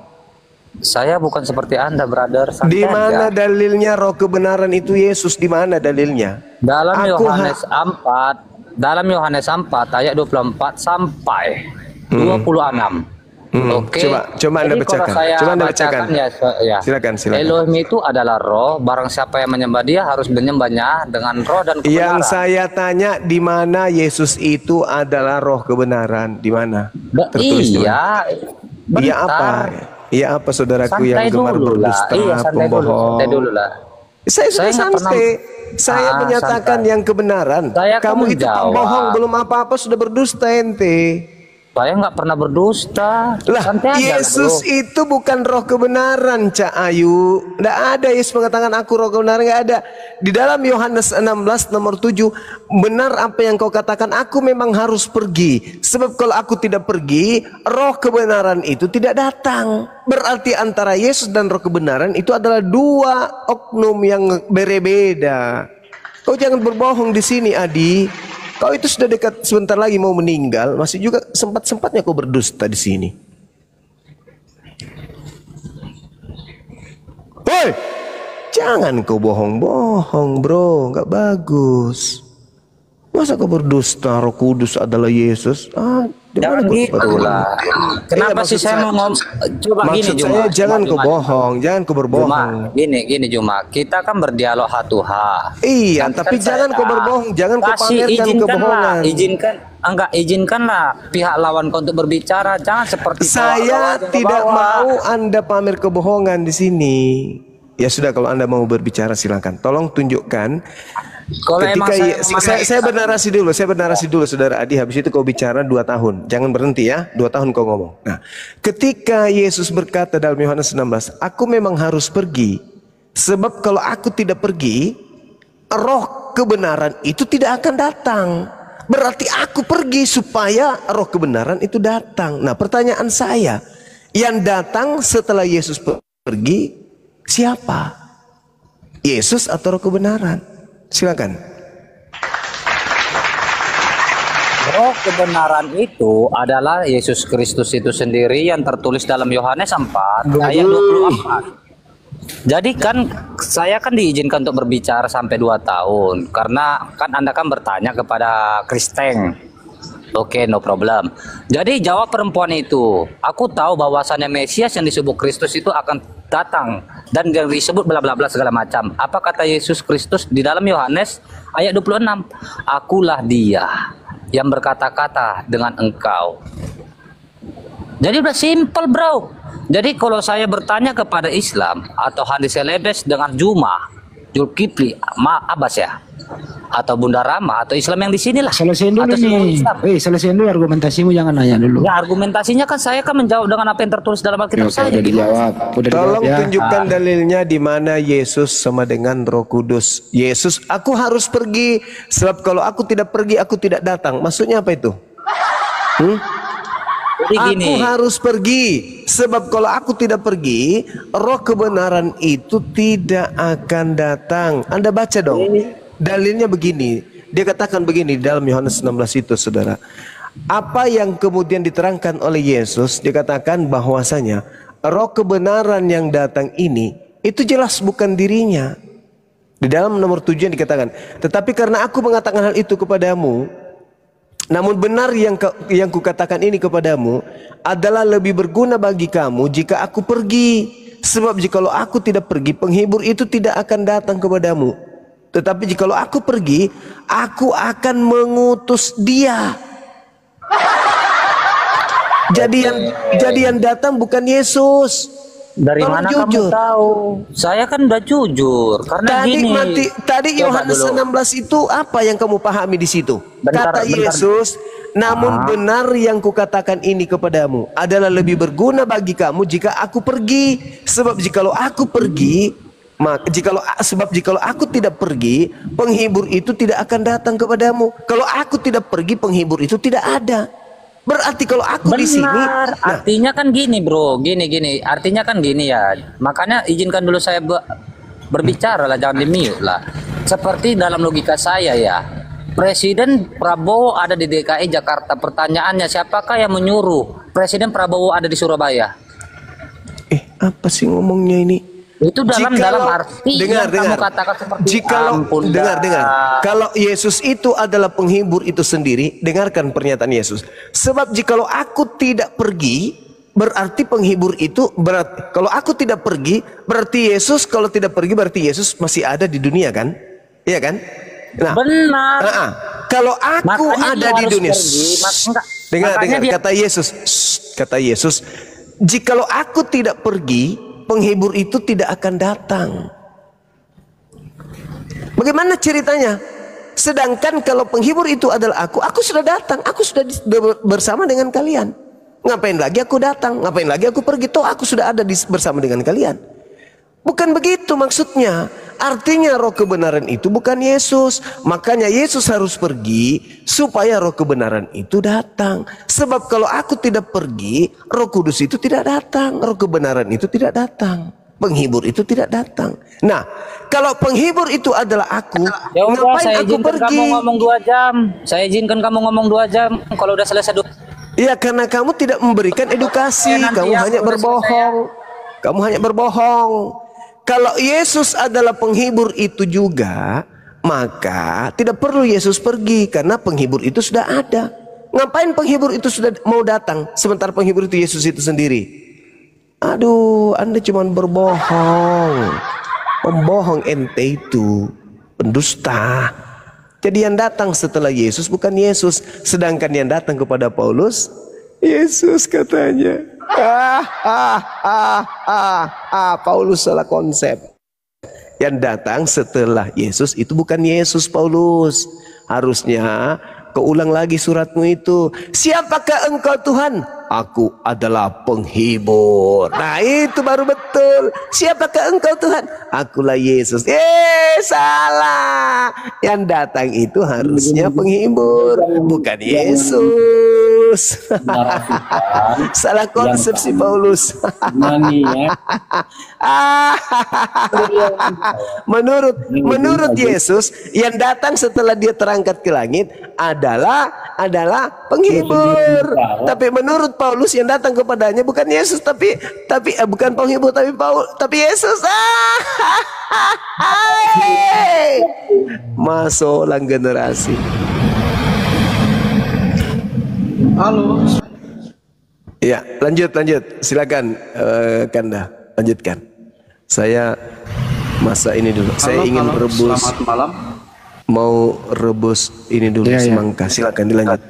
Saya bukan seperti Anda, brother. Di mana dalilnya roh kebenaran itu Yesus? Di mana dalilnya? Dalam Yohanes 4, ayat 24 sampai 26. Oke. Coba Anda bacakan. Silakan. Elohim itu adalah roh. Barang siapa yang menyembah dia harus menyembahnya dengan roh dan kebenaran. Yang saya tanya, di mana Yesus itu adalah roh kebenaran? Di mana? Tertulis di mana? Iya apa? Iya apa saudaraku yang gemar berdusta, pembohong? Santai dulu lah. Saya sudah santai. Saya menyatakan yang kebenaran. Kamu itu pembohong, belum apa-apa sudah berdusta ente. Saya nggak pernah berdusta. Lah, Santai aja lah, Yesus bro. itu bukan roh kebenaran, Cak Ayu. Nggak ada Yesus mengatakan aku roh kebenaran, nggak ada. Di dalam Yohanes 16 nomor 7, benar apa yang kau katakan, aku memang harus pergi. Sebab kalau aku tidak pergi, roh kebenaran itu tidak datang. Berarti antara Yesus dan roh kebenaran itu adalah dua oknum yang berbeda. Kau jangan berbohong di sini, Adi. Kau itu sudah dekat, sebentar lagi mau meninggal, masih juga sempat-sempatnya kau berdusta di sini. Woi, jangan kau bohong-bohong, bro, nggak bagus. Masa kau berdusta? Roh Kudus adalah Yesus? Jangan gitu lah. Kenapa sih saya mau ngomong? Coba gini, maksud Juma. saya jangan kau Juma. bohong, jangan kau berbohong. Juma, gini Juma. Kita kan berdialog hatuha. Iya, Nanti tapi kan jangan kau berbohong, jangan kau pamerkan kebohongan. Izinkanlah pihak lawan kau untuk berbicara. Jangan seperti Saya tidak mau Anda pamer kebohongan di sini. Ya sudah, kalau Anda mau berbicara silakan. Tolong tunjukkan. Kalau Ketika emang saya bernarasi dulu, Saudara Adi. Habis itu kau bicara 2 tahun. Jangan berhenti ya, 2 tahun kau ngomong. Nah, ketika Yesus berkata dalam Yohanes 16, aku memang harus pergi. Sebab kalau aku tidak pergi, roh kebenaran itu tidak akan datang. Berarti aku pergi supaya roh kebenaran itu datang. Nah, pertanyaan saya, yang datang setelah Yesus pergi siapa? Yesus atau roh kebenaran? Silakan. roh kebenaran itu adalah Yesus Kristus itu sendiri yang tertulis dalam Yohanes 4 ayat 24. Jadi kan saya kan diizinkan untuk berbicara sampai 2 tahun karena kan Anda kan bertanya kepada Kristen. Oke, no problem. Jadi jawab perempuan itu, aku tahu bahwasannya Mesias yang disebut Kristus itu akan datang dan yang disebut bla bla bla segala macam. Apa kata Yesus Kristus di dalam Yohanes ayat 26? Akulah dia yang berkata-kata dengan engkau. Jadi udah simple, bro. Jadi kalau saya bertanya kepada Islam atau Hadis Selebes dengan Juma, Zulkifli, Abbas ya, atau Bunda Rama atau Islam yang di sini lah. Selesaiin dulu nih. Selesaiin dulu argumentasimu, jangan nanya dulu. Ya, argumentasinya kan saya kan menjawab dengan apa yang tertulis dalam Alkitab saya. Udah dijawab. Tolong ya. tunjukkan dalilnya di mana Yesus sama dengan Roh Kudus. Yesus, aku harus pergi sebab kalau aku tidak pergi aku tidak datang. Maksudnya apa itu? Jadi gini. Aku harus pergi sebab kalau aku tidak pergi, roh kebenaran itu tidak akan datang. Anda baca dong. Dalilnya begini. Dia katakan begini dalam Yohanes 16 itu, Saudara. Apa yang kemudian diterangkan oleh Yesus, dikatakan bahwasanya roh kebenaran yang datang ini itu jelas bukan dirinya. Di dalam nomor 7 dikatakan, tetapi karena aku mengatakan hal itu kepadamu, namun benar yang kukatakan ini kepadamu adalah lebih berguna bagi kamu jika aku pergi. Sebab jikalau aku tidak pergi, penghibur itu tidak akan datang kepadamu. Tetapi jikalau aku pergi, aku akan mengutus dia. Jadi yang datang bukan Yesus. Dari mana kamu tahu? Saya kan udah jujur karena tadi Yohanes 16 itu apa yang kamu pahami di situ? Kata Yesus, namun benar yang kukatakan ini kepadamu adalah lebih berguna bagi kamu jika aku pergi. Sebab jikalau aku pergi, jikalau aku tidak pergi, penghibur itu tidak akan datang kepadamu. Kalau aku tidak pergi, penghibur itu tidak ada. Berarti kalau aku di sini, artinya kan gini, bro, gini. Artinya kan gini ya. Makanya izinkan dulu saya berbicara lah, jangan di-mute lah. Seperti dalam logika saya ya, Presiden Prabowo ada di DKI Jakarta. Pertanyaannya, siapakah yang menyuruh Presiden Prabowo ada di Surabaya? Apa sih ngomongnya ini? Itu dalam arti yang kamu katakan seperti dengar. Kalau Yesus itu adalah penghibur itu sendiri, dengarkan pernyataan Yesus. Sebab jikalau aku tidak pergi, berarti penghibur itu berarti kalau aku tidak pergi, berarti Yesus, kalau tidak pergi berarti Yesus masih ada di dunia kan? Iya kan? Nah, benar. Kalau aku ada di dunia, dengar kata Yesus, jikalau aku tidak pergi, penghibur itu tidak akan datang. Bagaimana ceritanya? Sedangkan kalau penghibur itu adalah aku sudah datang, aku sudah bersama dengan kalian. Ngapain lagi aku datang? Ngapain lagi aku pergi? Toh aku sudah ada bersama dengan kalian. Bukan begitu maksudnya. Artinya roh kebenaran itu bukan Yesus. Makanya Yesus harus pergi supaya roh kebenaran itu datang. Sebab kalau aku tidak pergi, Roh Kudus itu tidak datang. Roh kebenaran itu tidak datang. Penghibur itu tidak datang. Nah, kalau penghibur itu adalah aku, Ya udah, ngapain saya aku izinkan pergi? kamu ngomong 2 jam. Saya izinkan kamu ngomong 2 jam. Kalau udah selesai Ya karena kamu tidak memberikan edukasi, nanti kamu ya, hanya udah berbohong. Kamu hanya berbohong. Kalau Yesus adalah penghibur itu juga, maka tidak perlu Yesus pergi karena penghibur itu sudah ada. Ngapain penghibur itu sudah mau datang sementara penghibur itu Yesus itu sendiri? Aduh, Anda cuma berbohong. Pembohong ente itu, pendusta. Jadi yang datang setelah Yesus bukan Yesus, sedangkan yang datang kepada Paulus Yesus katanya. Paulus salah konsep. Yang datang setelah Yesus itu bukan Yesus, Paulus. Harusnya kau ulang lagi suratmu itu. Siapakah engkau Tuhan? Aku adalah penghibur. Nah itu baru betul. Siapakah engkau Tuhan? Akulah Yesus. Salah. Yang datang itu harusnya penghibur, bukan Yesus. Salah konsep si Paulus. Menurut Yesus yang datang setelah dia terangkat ke langit adalah penghibur. Tapi menurut Paulus yang datang kepadanya bukan Yesus tapi bukan penghibur tapi Yesus. Masolang generasi. Halo. Ya, lanjut. Silakan Kanda, lanjutkan. Saya masa ini dulu. Saya ingin rebus. Selamat malam. Mau rebus ini dulu semangka. Silakan dilanjut.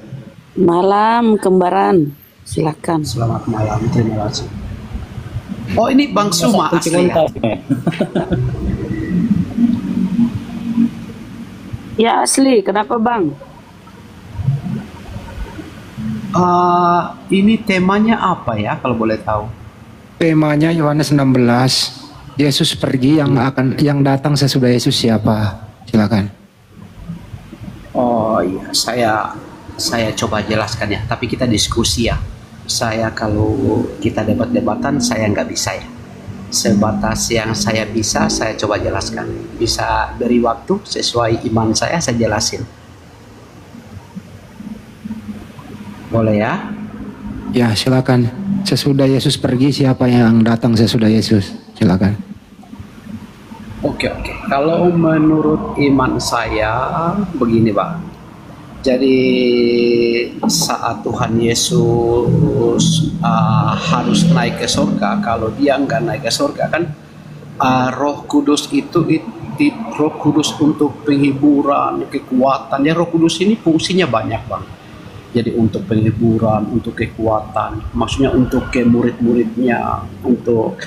Malam kembaran. Silakan. Selamat malam. Terima kasih. Oh, ini Bang Suma asli ya? Ya asli. Kenapa Bang? Ini temanya apa ya kalau boleh tahu? Temanya Yohanes 16. Yesus pergi, yang datang sesudah Yesus siapa? Silakan. Oh iya, saya coba jelaskan ya. Tapi kita diskusi ya. Saya kalau kita debat-debatan saya nggak bisa ya. Sebatas yang saya bisa saya coba jelaskan. Bisa beri waktu sesuai iman saya jelasin. Boleh ya? Ya silakan. Sesudah Yesus pergi siapa yang datang sesudah Yesus? Silakan. Oke. Kalau menurut iman saya begini Pak. Jadi saat Tuhan Yesus harus naik ke surga, kalau dia nggak naik ke surga kan Roh Kudus itu Roh Kudus untuk penghiburan, kekuatan. Ya Roh Kudus ini fungsinya banyak Bang. Jadi untuk penghiburan, untuk kekuatan, maksudnya untuk ke murid-muridnya, untuk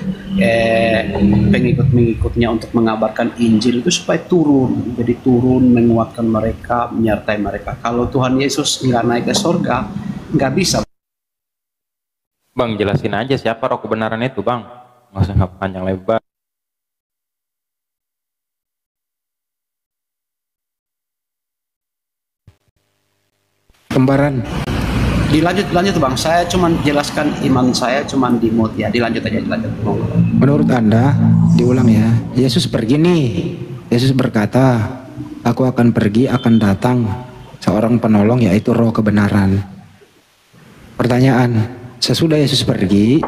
pengikut-pengikutnya untuk mengabarkan Injil itu supaya turun. Jadi turun menguatkan mereka, menyertai mereka. Kalau Tuhan Yesus nggak naik ke surga, nggak bisa. Bang, jelasin aja siapa roh kebenaran itu Bang. Nggak usah panjang lebar. Kembaran. Dilanjut Bang. Saya cuman jelaskan iman saya cuman di mute ya. Dilanjut. Menurut Anda, diulang ya. Yesus pergi nih. Yesus berkata, aku akan pergi, akan datang seorang penolong yaitu roh kebenaran. Pertanyaan, sesudah Yesus pergi,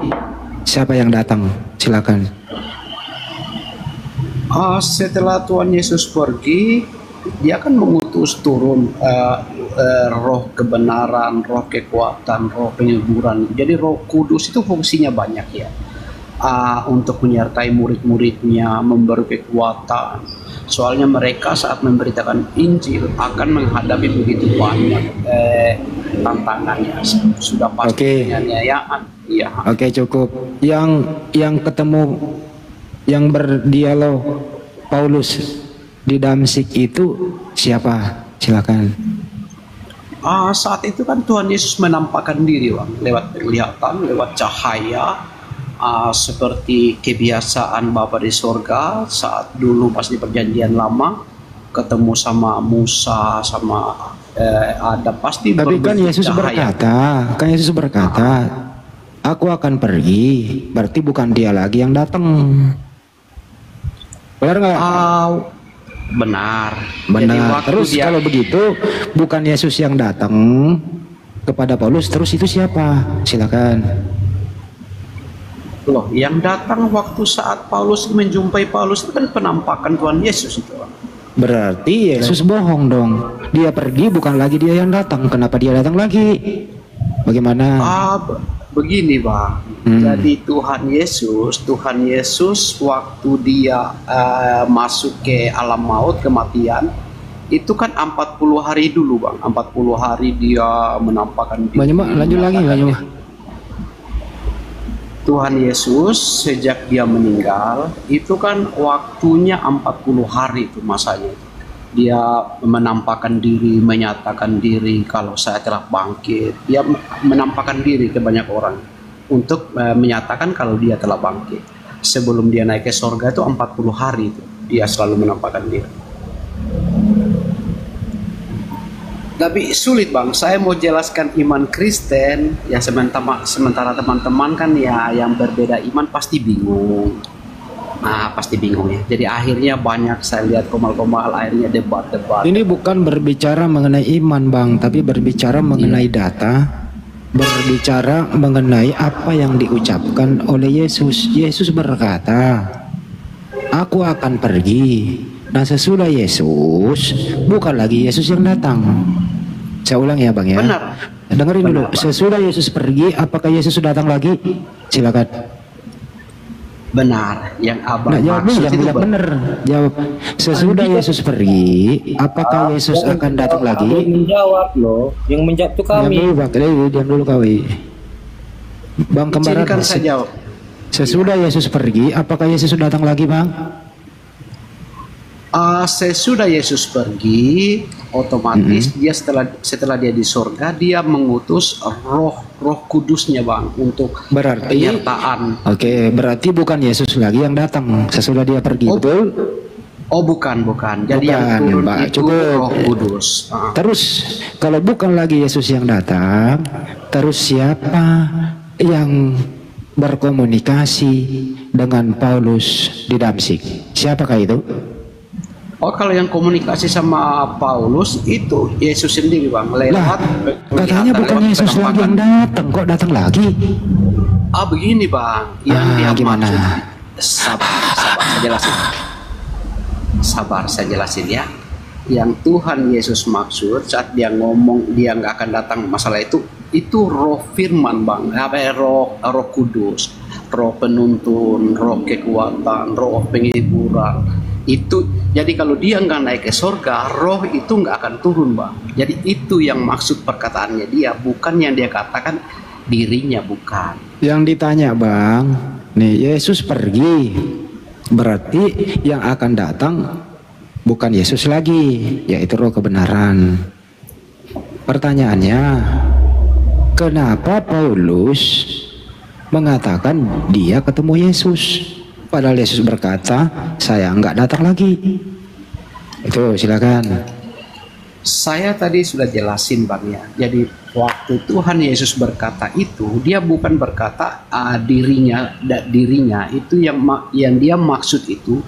siapa yang datang? Silakan. Setelah Tuhan Yesus pergi, dia akan mengutus turun roh kebenaran, roh kekuatan, roh penghiburan. Jadi Roh Kudus itu fungsinya banyak ya, untuk menyertai murid-muridnya, memberi kekuatan. Soalnya mereka saat memberitakan Injil akan menghadapi begitu banyak tantangannya. Sudah pasti penganiayaan. Iya. Oke, cukup. Yang ketemu, yang berdialog Paulus di Damsik itu siapa? Silakan. Saat itu kan Tuhan Yesus menampakkan diri Bang, lewat penglihatan, lewat cahaya, seperti kebiasaan Bapa di sorga saat dulu pas di perjanjian lama ketemu sama Musa sama ada pasti. Tapi kan Yesus berkata, aku akan pergi, berarti bukan dia lagi yang datang. Benar nggak? Benar. Terus kalau begitu bukan Yesus yang datang kepada Paulus, terus itu siapa? Silakan. Loh, yang datang waktu saat Paulus menjumpai Paulus itu kan penampakan Tuhan Yesus itu. Berarti Yesus bohong dong. Dia pergi bukan lagi dia yang datang. Kenapa dia datang lagi? Bagaimana? Begini Bang. Jadi Tuhan Yesus waktu dia masuk ke alam maut, kematian, itu kan 40 hari dulu Bang. 40 hari dia menampakkan diri. Lanjut lagi. Tuhan Yesus sejak dia meninggal itu kan waktunya 40 hari itu masanya. Dia menampakkan diri, menyatakan diri kalau saya telah bangkit. Dia menampakkan diri ke banyak orang untuk menyatakan kalau dia telah bangkit. Sebelum dia naik ke sorga itu 40 hari itu dia selalu menampakkan diri. Tapi sulit Bang, saya mau jelaskan iman Kristen ya, sementara teman-teman kan ya yang berbeda iman pasti bingung. Pasti bingung ya. Jadi akhirnya banyak saya lihat komal-komal, akhirnya debat-debat. Ini bukan berbicara mengenai iman Bang, tapi berbicara mengenai data, berbicara mengenai apa yang diucapkan oleh Yesus. Yesus berkata, aku akan pergi. Nah sesudah Yesus, bukan lagi Yesus yang datang. Saya ulang ya Bang ya. Benar. Dengerin dulu. Sesudah Yesus pergi, apakah Yesus datang lagi? Silakan. Benar. Yang Abang maksud itu benar. Jawab. Sesudah Yesus pergi, apakah Yesus akan datang lagi? Menjawab loh. Yang menjawab itu kami. Diam dulu kawi. Bang Kembaran. Saya jawab. Sesudah Yesus pergi, apakah Yesus datang lagi Bang? Sesudah Yesus pergi, otomatis dia setelah dia di surga, dia mengutus Roh Kudusnya Bang untuk penyertaan. Oke, berarti bukan Yesus lagi yang datang sesudah dia pergi, betul? Bukan. Jadi yang turun itu Roh Kudus. Terus kalau bukan lagi Yesus yang datang, terus siapa yang berkomunikasi dengan Paulus di Damsik? Siapakah itu? Kalau yang komunikasi sama Paulus itu Yesus sendiri Bang, lewat katanya bukan Yesus lagi yang datang, kok datang lagi? Begini Bang, yang dia gimana? Sabar saya jelasin ya. Yang Tuhan Yesus maksud saat dia ngomong dia nggak akan datang masalah itu roh firman Bang, roh kudus, roh penuntun, roh kekuatan, roh penghiburan. Itu jadi kalau dia nggak naik ke surga, roh itu nggak akan turun Bang. Jadi itu yang maksud perkataannya dia, bukan yang dia katakan dirinya, bukan. Yang ditanya Bang, nih Yesus pergi, berarti yang akan datang bukan Yesus lagi, yaitu roh kebenaran. Pertanyaannya, kenapa Paulus mengatakan dia ketemu Yesus? Padahal Yesus berkata, saya nggak datang lagi. Itu silakan. Saya tadi sudah jelasin Bang ya. Jadi waktu Tuhan Yesus berkata itu, dia bukan berkata dirinya itu yang dia maksud itu,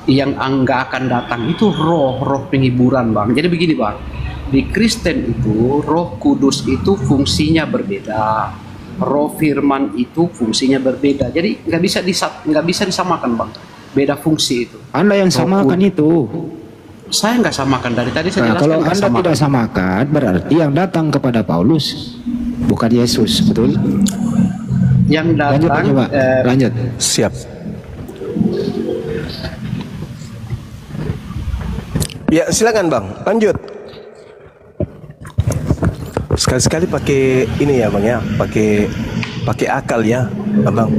yang nggak akan datang itu roh penghiburan Bang. Jadi begini Bang, di Kristen itu Roh Kudus itu fungsinya berbeda. Roh firman itu fungsinya berbeda, jadi nggak bisa disamakan Bang, beda fungsi itu. Anda yang samakan itu. Saya nggak samakan, dari tadi saya jelaskan. Kalau Anda tidak samakan, berarti yang datang kepada Paulus bukan Yesus, betul? Yang datang lanjut. Siap. Ya silakan Bang, lanjut. Sekali-sekali pakai ini ya Bang ya, pakai akal ya Abang.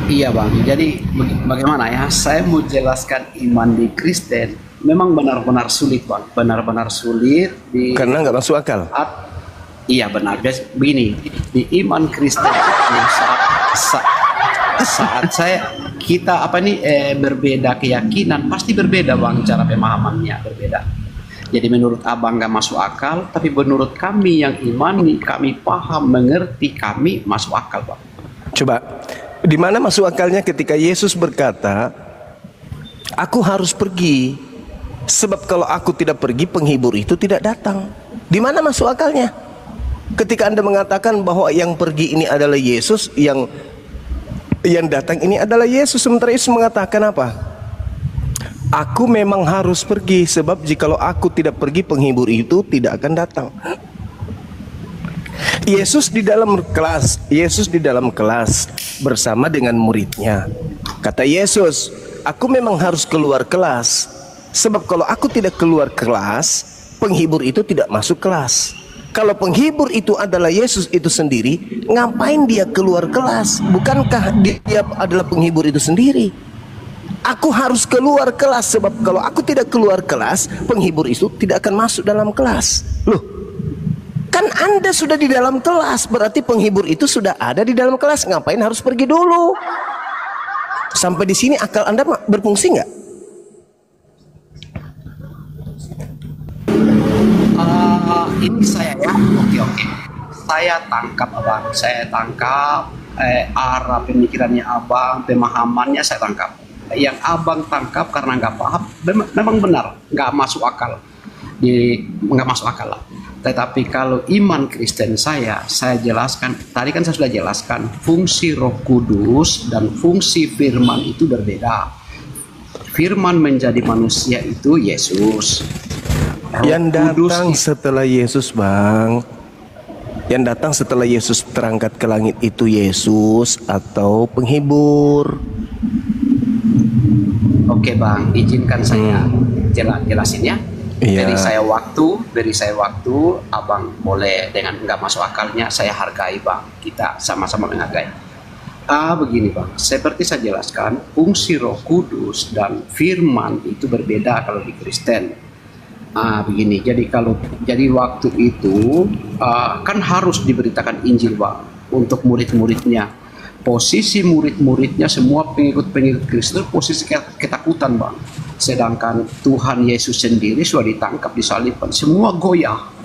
Iya bang, jadi bagaimana ya? Saya mau jelaskan iman di Kristen memang benar-benar sulit bang, benar-benar sulit karena nggak masuk akal. Iya benar. Begini, di iman Kristen itu saat kita berbeda keyakinan pasti berbeda bang, cara pemahamannya berbeda. Jadi menurut abang nggak masuk akal, tapi menurut kami yang imani, kami paham, mengerti, kami masuk akal bang. Coba, di mana masuk akalnya ketika Yesus berkata, aku harus pergi, sebab kalau aku tidak pergi, penghibur itu tidak datang. Di mana masuk akalnya? Ketika Anda mengatakan bahwa yang pergi ini adalah Yesus, yang datang ini adalah Yesus, sementara Yesus mengatakan apa? Aku memang harus pergi, sebab jikalau aku tidak pergi, penghibur itu tidak akan datang. Yesus di dalam kelas bersama dengan muridnya. Kata Yesus, aku memang harus keluar kelas, sebab kalau aku tidak keluar kelas, penghibur itu tidak masuk kelas. Kalau penghibur itu adalah Yesus itu sendiri, ngapain dia keluar kelas? Bukankah dia adalah penghibur itu sendiri? Aku harus keluar kelas, sebab kalau aku tidak keluar kelas, penghibur itu tidak akan masuk dalam kelas. Loh, kan Anda sudah di dalam kelas, berarti penghibur itu sudah ada di dalam kelas. Ngapain harus pergi dulu? Sampai di sini akal Anda berfungsi nggak? Ini saya ya, oke. Saya tangkap abang, arah pemikirannya abang, pemahamannya saya tangkap. Yang abang tangkap karena nggak paham, memang benar, nggak masuk akal, nggak masuk akal lah. Tetapi kalau iman Kristen saya jelaskan, tadi kan saya sudah jelaskan, fungsi Roh Kudus dan fungsi Firman itu berbeda. Firman menjadi manusia itu Yesus. Yang datang setelah Yesus bang, yang datang setelah Yesus terangkat ke langit itu Yesus atau penghibur? Oke bang, izinkan saya jelasin ya. Iya. Beri saya waktu, abang boleh dengan nggak masuk akalnya, saya hargai bang, kita sama-sama menghargai. Begini bang, seperti saya jelaskan, fungsi Roh Kudus dan Firman itu berbeda kalau di Kristen. Begini, jadi waktu itu kan harus diberitakan Injil bang untuk murid-muridnya. Posisi murid-muridnya semua pengikut-pengikut Kristus posisi ketakutan bang. Sedangkan Tuhan Yesus sendiri sudah ditangkap, disalibkan, semua goyah.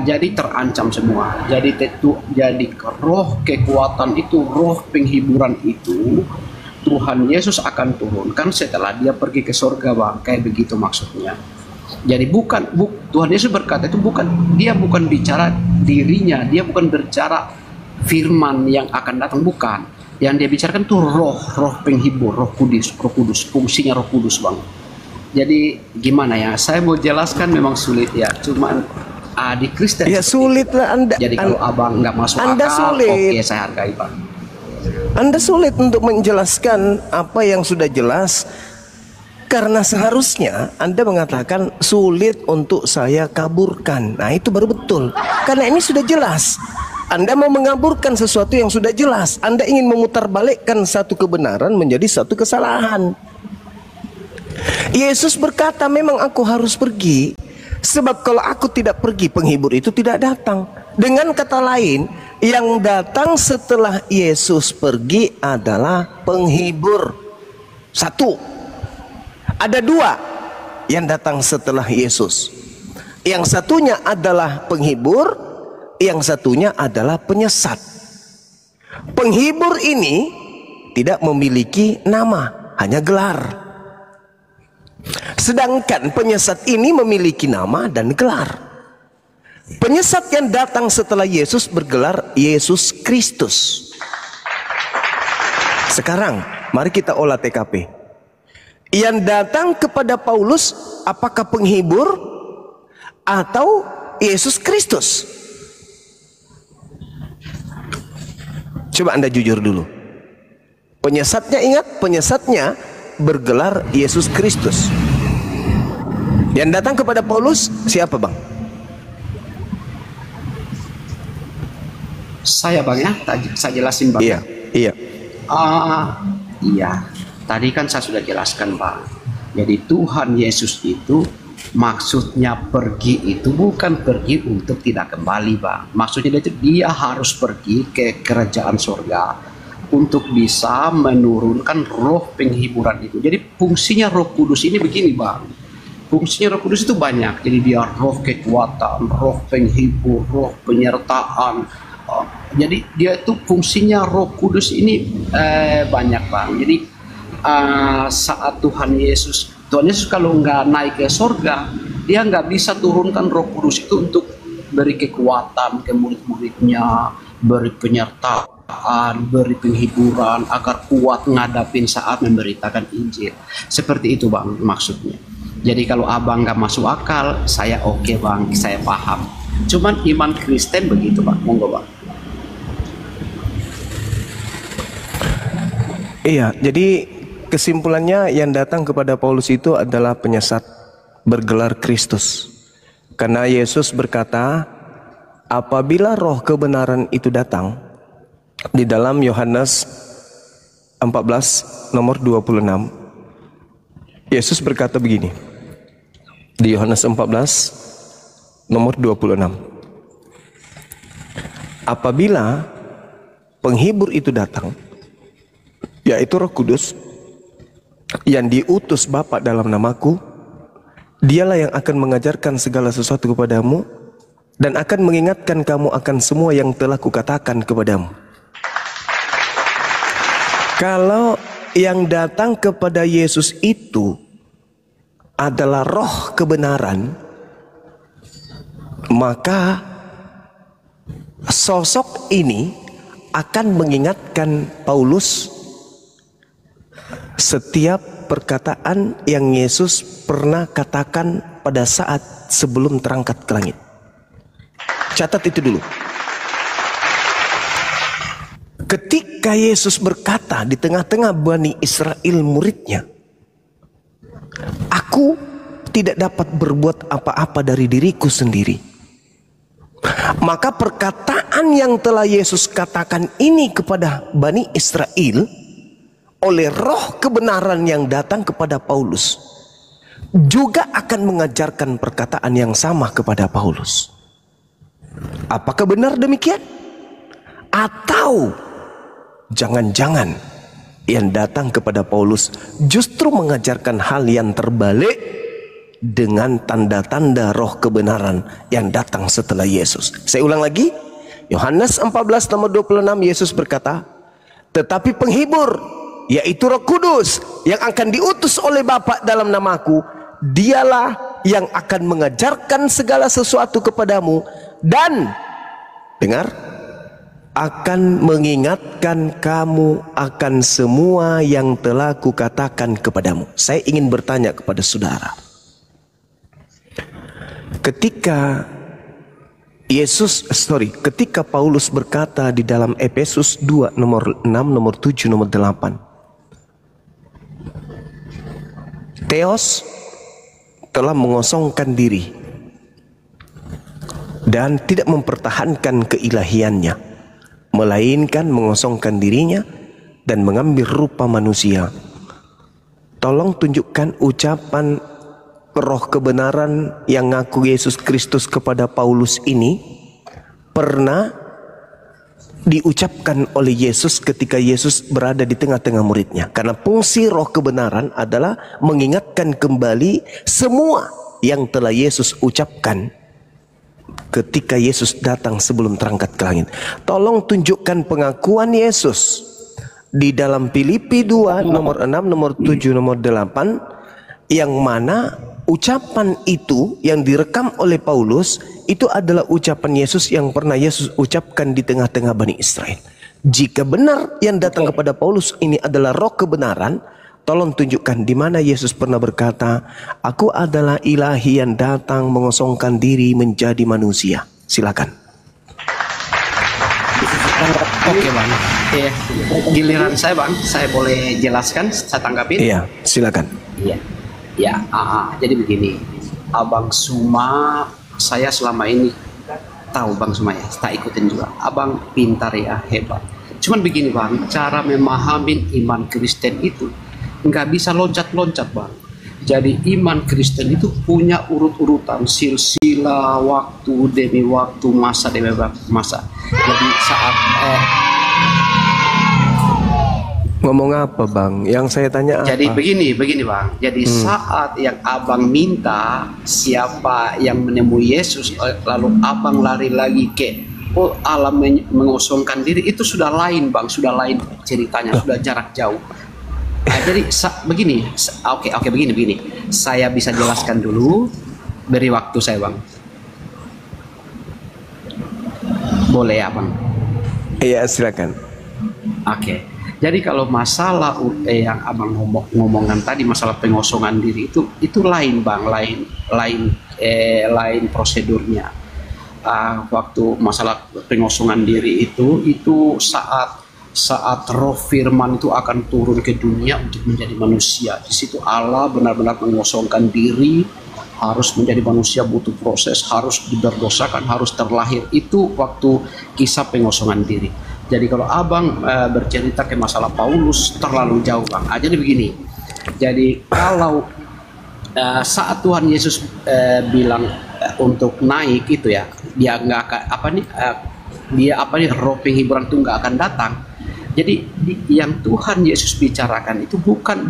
Jadi terancam semua. Jadi roh kekuatan itu, roh penghiburan itu Tuhan Yesus akan turunkan setelah dia pergi ke surga bang. Kayak begitu maksudnya. Jadi Tuhan Yesus berkata itu dia bukan bicara dirinya, dia bukan bicara Firman yang akan datang, bukan. Yang dia bicarakan itu roh penghibur, roh kudus, fungsinya Roh Kudus bang. Jadi gimana ya? Saya mau jelaskan memang sulit ya. Cuman di Kristen ya sulit lah Anda. Jadi kalau abang nggak masuk Anda akal, sulit. oke saya hargai bang. Anda sulit untuk menjelaskan apa yang sudah jelas. Karena seharusnya Anda mengatakan sulit untuk saya kaburkan. Nah itu baru betul. Karena ini sudah jelas. Anda mau mengaburkan sesuatu yang sudah jelas. Anda ingin memutarbalikkan satu kebenaran menjadi satu kesalahan. Yesus berkata, memang aku harus pergi, sebab kalau aku tidak pergi, penghibur itu tidak datang. Dengan kata lain, yang datang setelah Yesus pergi adalah penghibur. Satu. Ada dua yang datang setelah Yesus. Yang satunya adalah penghibur, yang satunya adalah penyesat. Penghibur ini tidak memiliki nama, hanya gelar. Sedangkan penyesat ini memiliki nama dan gelar. Penyesat yang datang setelah Yesus bergelar Yesus Kristus. Sekarang mari kita olah TKP. Yang datang kepada Paulus apakah penghibur atau Yesus Kristus? Coba Anda jujur dulu. Penyesatnya, ingat, penyesatnya bergelar Yesus Kristus. Yang datang kepada Paulus siapa bang? Saya bang ya, saya jelasin bang. Iya. Iya, tadi kan saya sudah jelaskan Bang. Jadi Tuhan Yesus itu maksudnya pergi itu bukan pergi untuk tidak kembali Bang. Maksudnya itu dia harus pergi ke kerajaan surga untuk bisa menurunkan roh penghiburan itu. Jadi fungsinya Roh Kudus ini begini Bang. Fungsinya Roh Kudus itu banyak. Jadi dia roh kekuatan, roh penghibur, roh penyertaan. Jadi dia itu fungsinya Roh Kudus ini banyak Bang. Jadi saat Tuhan Yesus kalau nggak naik ke surga, dia nggak bisa turunkan Roh Kudus itu untuk beri kekuatan ke murid-muridnya, beri penyertaan, beri penghiburan agar kuat ngadapin saat memberitakan Injil. Seperti itu Bang maksudnya. Jadi kalau abang nggak masuk akal, saya oke Bang, saya paham. Cuman iman Kristen begitu Bang, monggo Bang. Iya, jadi kesimpulannya yang datang kepada Paulus itu adalah penyesat bergelar Kristus. Karena Yesus berkata, apabila roh kebenaran itu datang, di dalam Yohanes 14 nomor 26, Yesus berkata begini, di Yohanes 14 nomor 26, apabila penghibur itu datang, yaitu Roh Kudus yang diutus Bapa dalam namaku, dialah yang akan mengajarkan segala sesuatu kepadamu dan akan mengingatkan kamu akan semua yang telah kukatakan kepadamu. Kalau yang datang kepada Yesus itu adalah roh kebenaran, maka sosok ini akan mengingatkan Paulus setiap perkataan yang Yesus pernah katakan pada saat sebelum terangkat ke langit. Catat itu dulu. Ketika Yesus berkata di tengah-tengah Bani Israel muridnya, aku tidak dapat berbuat apa-apa dari diriku sendiri. Maka perkataan yang telah Yesus katakan ini kepada Bani Israel oleh roh kebenaran yang datang kepada Paulus juga akan mengajarkan perkataan yang sama kepada Paulus. Apakah benar demikian? Atau jangan-jangan yang datang kepada Paulus justru mengajarkan hal yang terbalik dengan tanda-tanda roh kebenaran yang datang setelah Yesus. Saya ulang lagi, Yohanes 14 nomor 26, Yesus berkata, tetapi penghibur, yaitu Roh Kudus yang akan diutus oleh Bapa dalam namaku, dialah yang akan mengajarkan segala sesuatu kepadamu dan, dengar, akan mengingatkan kamu akan semua yang telah kukatakan kepadamu. Saya ingin bertanya kepada saudara, ketika ketika Paulus berkata di dalam Efesus 2 nomor 6, nomor 7, nomor 8, Theos telah mengosongkan diri dan tidak mempertahankan keilahiannya, melainkan mengosongkan dirinya dan mengambil rupa manusia. Tolong tunjukkan ucapan roh kebenaran yang ngaku Yesus Kristus kepada Paulus ini pernah diucapkan oleh Yesus ketika Yesus berada di tengah-tengah muridnya. Karena fungsi roh kebenaran adalah mengingatkan kembali semua yang telah Yesus ucapkan ketika Yesus datang sebelum terangkat ke langit. Tolong tunjukkan pengakuan Yesus di dalam Filipi 2 nomor 6, nomor 7, nomor 8, yang mana ucapan itu yang direkam oleh Paulus itu adalah ucapan Yesus yang pernah Yesus ucapkan di tengah-tengah Bani Israel. Jika benar yang datang kepada Paulus ini adalah roh kebenaran, tolong tunjukkan di mana Yesus pernah berkata, aku adalah ilahi yang datang mengosongkan diri menjadi manusia. Silakan. Oke Bang, giliran saya Bang, saya boleh jelaskan, saya tanggapin? Iya, silakan. Iya, ya. Jadi begini, Abang Suma, saya selama ini tahu Bang Suma ya, tak ikutin juga. Abang pintar ya, hebat. Cuman begini bang, cara memahami iman Kristen itu nggak bisa loncat-loncat bang. Jadi iman Kristen itu punya urut-urutan, silsilah waktu demi waktu, masa demi masa. Jadi saat ngomong apa bang? Yang saya tanya apa? Jadi begini bang. Jadi saat yang abang minta siapa yang menemui Yesus, lalu abang lari lagi ke alam mengosongkan diri, itu sudah lain bang, sudah lain ceritanya, sudah jarak jauh. Jadi begini, oke begini. Saya bisa jelaskan dulu, beri waktu saya bang. Boleh ya bang? Iya silakan. Oke. Jadi kalau masalah yang abang ngomongkan tadi, masalah pengosongan diri itu lain bang, lain prosedurnya. Waktu masalah pengosongan diri itu saat roh firman itu akan turun ke dunia untuk menjadi manusia. Di situ Allah benar-benar mengosongkan diri, harus menjadi manusia, butuh proses, harus diberdosakan, harus terlahir. Itu waktu kisah pengosongan diri. Jadi kalau abang bercerita ke masalah Paulus terlalu jauh bang. Jadi begini. Jadi kalau saat Tuhan Yesus bilang untuk naik itu ya, dia nggak akan roh penghiburan itu nggak akan datang. Jadi yang Tuhan Yesus bicarakan itu bukan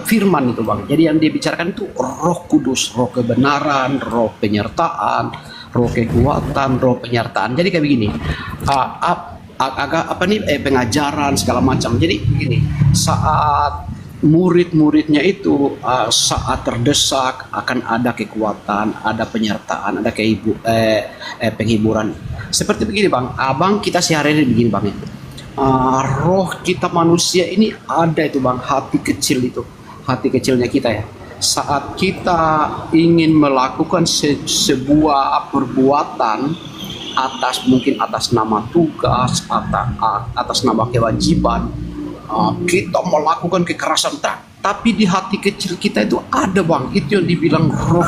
firman itu bang. Jadi yang dia bicarakan itu Roh Kudus, roh kebenaran, roh penyertaan, roh kekuatan, roh penyertaan. Jadi kayak begini, pengajaran segala macam. Jadi begini, saat murid-muridnya itu saat terdesak akan ada kekuatan, ada penyertaan, ada penghiburan. Seperti begini bang, abang kita sehari-hari begini bang ya. Roh kita manusia ini ada itu bang, hati kecil itu, hati kecilnya kita ya. Saat kita ingin melakukan sebuah perbuatan mungkin atas nama tugas, atas nama kewajiban, kita melakukan kekerasan, tapi di hati kecil kita itu ada bang, itu yang dibilang roh.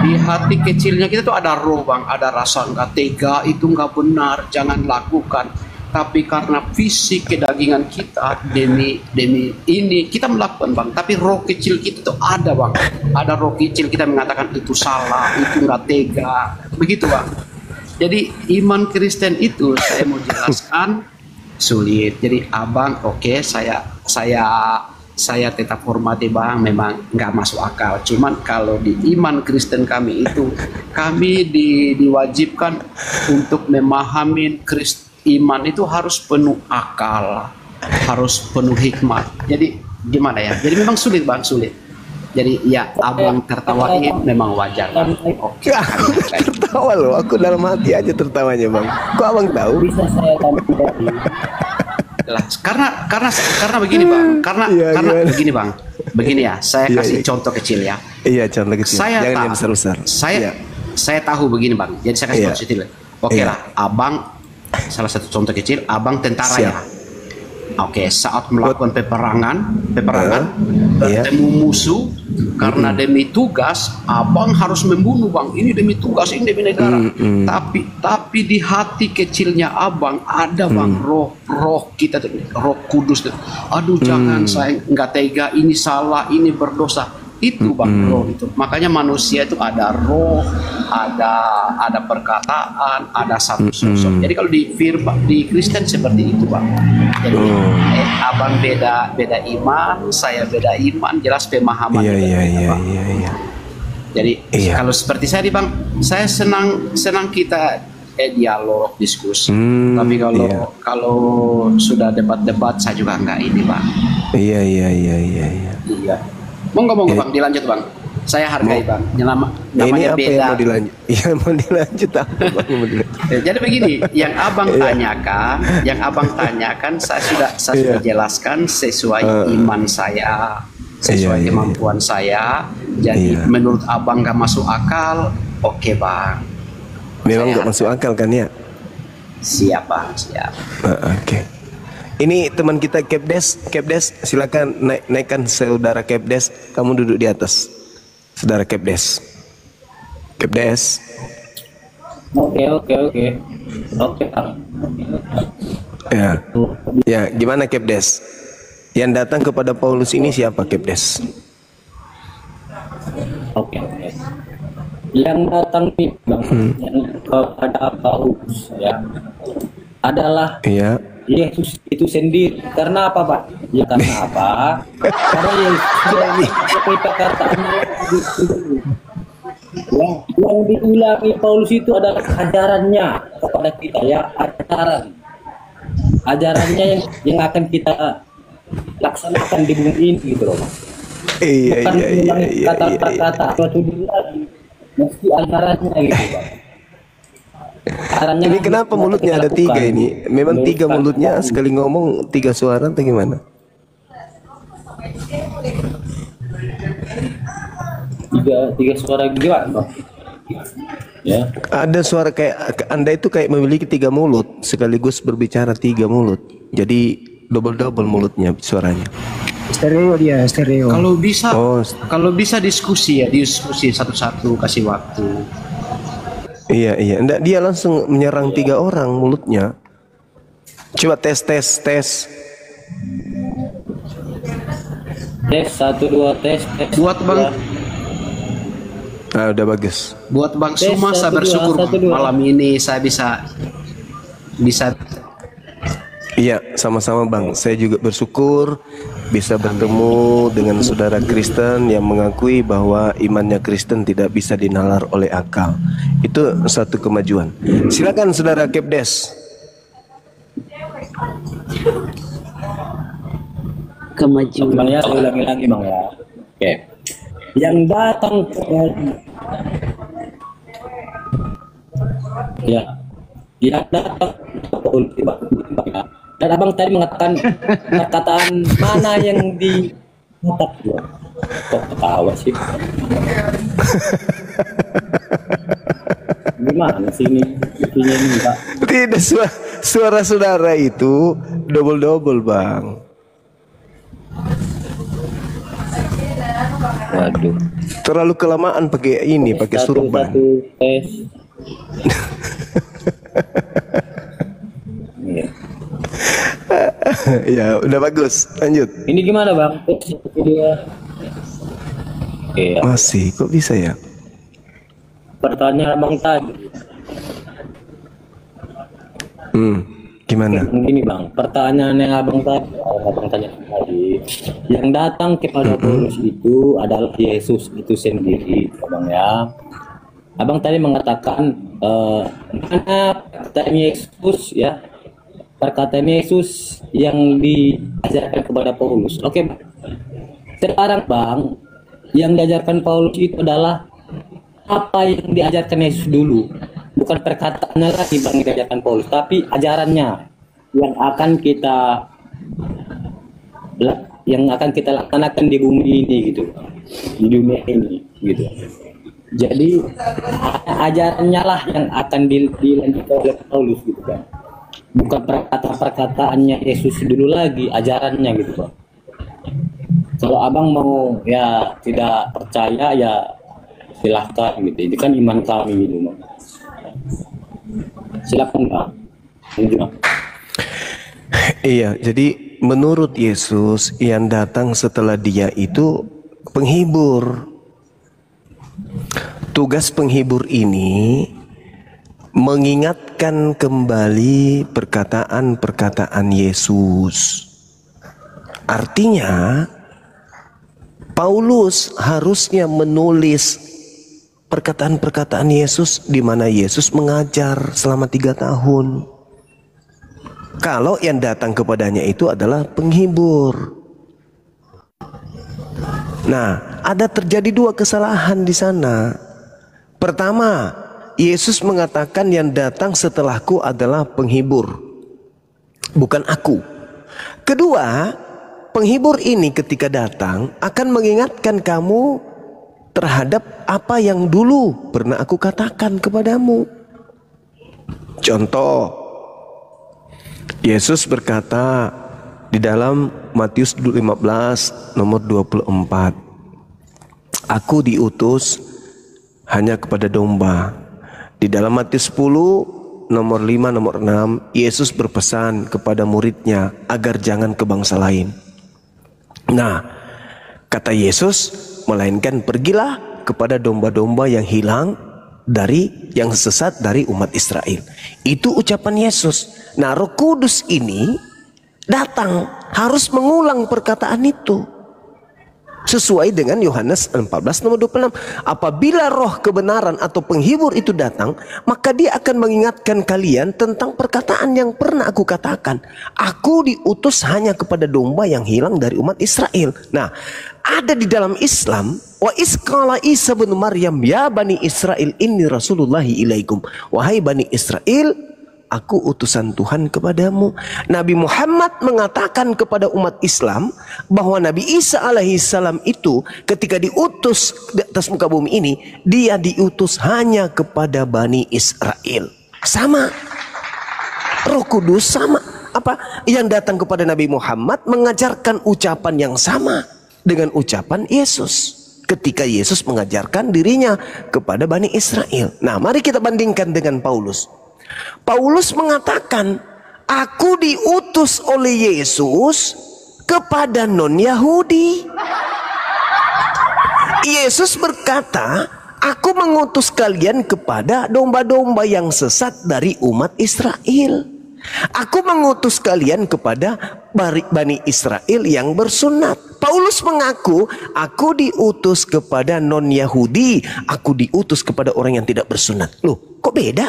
Di hati kecilnya kita tuh ada roh bang, ada rasa nggak tega, itu nggak benar, jangan lakukan. Tapi karena fisik kedagingan kita demi ini kita melakukan bang. Tapi roh kecil kita tuh ada bang, ada roh kecil kita mengatakan itu salah, itu nggak tega, begitu bang. Jadi iman Kristen itu saya mau jelaskan sulit. Jadi abang saya tetap hormati bang, memang nggak masuk akal. Cuman kalau di iman Kristen kami itu, kami diwajibkan untuk memahami iman itu harus penuh akal, harus penuh hikmat. Jadi gimana ya? Jadi memang sulit bang, sulit. Jadi ya abang tertawain memang wajar bang. Oke. Tertawa loh, aku dalam hati aja tertawanya bang. Kok abang tahu? Bisa saya karena begini bang, karena begini bang, begini ya, saya kasih contoh kecil ya. Iya, contoh kecil. Jangan yang besar-besar. Saya tahu begini bang, jadi saya kasih contoh kecil. Oke lah, abang salah satu contoh kecil, abang tentara ya. Oke, saat melakukan peperangan bertemu musuh, karena demi tugas, abang harus membunuh bang. Ini demi tugas, ini demi negara. Tapi di hati kecilnya abang ada bang roh kita, roh kudus. Aduh jangan, saya nggak tega, ini salah, ini berdosa. Itu bang roh itu. Makanya manusia itu ada roh, ada perkataan, ada satu sosok. Jadi kalau di Kristen seperti itu bang. Jadi abang beda iman, saya beda iman, jelas pemahaman. Iya. Jadi kalau seperti saya bang, saya senang kita dialog, diskusi. Tapi kalau sudah debat-debat saya juga enggak ini bang. Iya. Monggo bang, dilanjut bang. Saya hargai bang. Namanya ini apa beda. yang mau dilanjut? Iya mau dilanjut apa? Jadi begini, yang abang tanyakan, saya sudah jelaskan sesuai iman saya, sesuai kemampuan saya. Jadi menurut abang nggak masuk akal, oke bang. Memang nggak masuk akal kan ya? Siap bang, siap. Oke. Ini teman kita Kepdes, silakan naikkan saudara Kepdes. Kamu duduk di atas, saudara Kepdes. Oke. Oke, Pak. Ya. Ya, gimana Kepdes? Yang datang kepada Paulus ini siapa Kepdes? Oke. Yang datang nih Bang, yang kepada Paulus ya adalah Iya. Yesus itu sendiri. Karena apa, Pak? Ya karena apa? Karena Yesus kita katakannya yang diulangi Paulus itu adalah ajarannya kepada kita ya, ajarannya yang akan kita laksanakan di bumi ini gitu loh. Iya, Bukan iya, iya, mengulangi iya, kata-kata suatu diri lagi, mesti ajarannya gitu Pak. Ajarannya Ini kenapa mulutnya ada tiga ini? Memang tiga mulutnya, sekali ngomong tiga suara atau gimana? Tiga suara gimana Pak? Ya. Ada suara kayak Anda itu kayak memiliki tiga mulut sekaligus berbicara tiga mulut. Jadi double mulutnya suaranya. Stereo dia, stereo. Kalau bisa diskusi satu-satu, kasih waktu. Iya. Nggak, dia langsung menyerang tiga orang mulutnya. Coba tes. Tes 1 2 tes. Buat Bang, udah bagus. buat Bang Suma saya 1, 2, bersyukur 1, 2. malam ini saya bisa. Iya, sama-sama Bang. Saya juga bersyukur bisa bertemu dengan saudara Kristen yang mengakui bahwa imannya Kristen tidak bisa dinalar oleh akal. Itu satu kemajuan. Silakan saudara Kepdes. Kemajuan. Bang ya, saya ulangi lagi Bang ya. Oke. Yang datang yang datang ya. Dan abang tadi mengatakan perkataan mana yang di kok ketawa sih? Gimana sih ini? Ini Pak. Tidak, suara saudara itu double Bang. Waduh. Terlalu kelamaan pakai ini, pakai surban. Tes. Iya. Ya, udah bagus. Lanjut. Ini gimana Bang? Iya. Masih, kok bisa ya? Pertanyaan Bang tadi. Gimana? Ini Bang, pertanyaan yang abang tanya tadi, yang datang kepada Paulus itu adalah Yesus itu sendiri, Abang ya. Abang tadi mengatakan mana perkataan Yesus ya, perkataan Yesus yang diajarkan kepada Paulus. Oke, sekarang Bang, yang diajarkan Paulus itu adalah apa yang diajarkan Yesus dulu. Bukan perkataannya lagi Bang yang diajarkan Paulus, tapi ajarannya yang akan kita laksanakan di bumi ini gitu, di dunia ini gitu. Jadi ajarannya lah yang akan dilanjutkan oleh Paulus gitu Bang. Bukan perkataannya Yesus dulu lagi, ajarannya gitu Bang. Kalau abang mau ya tidak percaya ya silahkan gitu, itu kan iman kami gitu Bang. Silakan Pak. Iya, jadi menurut Yesus yang datang setelah dia itu penghibur. Tugas penghibur ini mengingatkan kembali perkataan-perkataan Yesus. Artinya Paulus harusnya menulis perkataan-perkataan Yesus di mana Yesus mengajar selama 3 tahun. Kalau yang datang kepadanya itu adalah penghibur. Nah, ada terjadi 2 kesalahan di sana. Pertama, Yesus mengatakan yang datang setelahku adalah penghibur, bukan aku. Kedua, penghibur ini ketika datang akan mengingatkan kamu terhadap apa yang dulu pernah aku katakan kepadamu. Contoh, Yesus berkata di dalam Matius 15 nomor 24, aku diutus hanya kepada domba. Di dalam Matius 10 nomor 5 nomor 6, Yesus berpesan kepada muridnya agar jangan ke bangsa lain. Nah, kata Yesus, melainkan pergilah kepada domba-domba yang hilang yang sesat dari umat Israel. Itu ucapan Yesus. Nah, Roh Kudus ini datang harus mengulang perkataan itu. Sesuai dengan Yohanes 14 nomor 26. Apabila roh kebenaran atau penghibur itu datang, maka dia akan mengingatkan kalian tentang perkataan yang pernah aku katakan. Aku diutus hanya kepada domba yang hilang dari umat Israel. Nah, ada di dalam Islam, wa isqala Isa bin Maryam ya bani Israel inni rasulullahi ilaikum. Wahai bani Israel, aku utusan Tuhan kepadamu. Nabi Muhammad mengatakan kepada umat Islam bahwa Nabi Isa alaihissalam itu ketika diutus di atas muka bumi ini, dia diutus hanya kepada Bani Israel. Sama. Roh Kudus sama. Apa? Yang datang kepada Nabi Muhammad mengajarkan ucapan yang sama dengan ucapan Yesus ketika Yesus mengajarkan dirinya kepada Bani Israel. Nah, mari kita bandingkan dengan Paulus. Paulus mengatakan, aku diutus oleh Yesus kepada non-Yahudi. Yesus berkata, aku mengutus kalian kepada domba-domba yang sesat dari umat Israel. Aku mengutus kalian kepada Bani Israel yang bersunat. Paulus mengaku, aku diutus kepada non-Yahudi. Aku diutus kepada orang yang tidak bersunat. Loh, kok beda?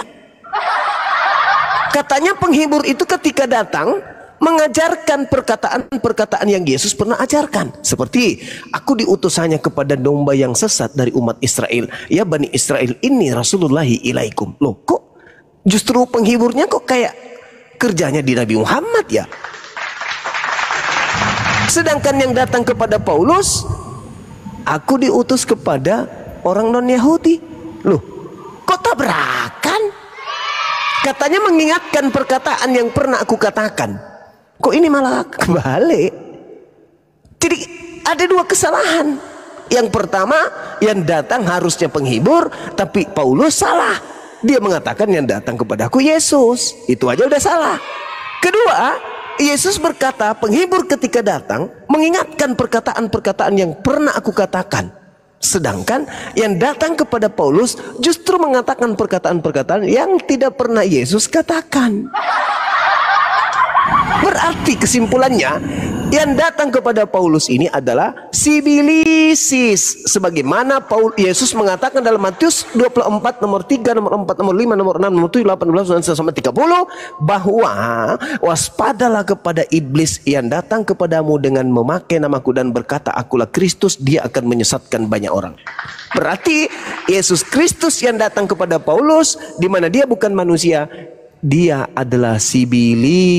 Katanya penghibur itu ketika datang mengajarkan perkataan-perkataan yang Yesus pernah ajarkan. Seperti, aku diutus hanya kepada domba yang sesat dari umat Israel. Ya Bani Israel ini Rasulullahi ilaikum. Loh, kok justru penghiburnya kok kayak kerjanya di Nabi Muhammad ya? Sedangkan yang datang kepada Paulus, aku diutus kepada orang non-Yahudi. Loh, kok tabrakan? Katanya mengingatkan perkataan yang pernah aku katakan. Kok ini malah kebalik? Jadi ada dua kesalahan. Yang pertama, yang datang harusnya penghibur, tapi Paulus salah. Dia mengatakan yang datang kepadaku Yesus. Itu aja udah salah. Kedua, Yesus berkata penghibur ketika datang mengingatkan perkataan-perkataan yang pernah aku katakan. Sedangkan yang datang kepada Paulus justru mengatakan perkataan-perkataan yang tidak pernah Yesus katakan. Berarti kesimpulannya, yang datang kepada Paulus ini adalah sibilisis. Sebagaimana Yesus mengatakan dalam Matius 24 nomor 3, nomor 4, nomor 5, nomor 6, nomor 7, 18, sampai 30. Bahwa waspadalah kepada iblis yang datang kepadamu dengan memakai namaku dan berkata akulah Kristus. Dia akan menyesatkan banyak orang. Berarti Yesus Kristus yang datang kepada Paulus, di mana dia bukan manusia, dia adalah sibilisis.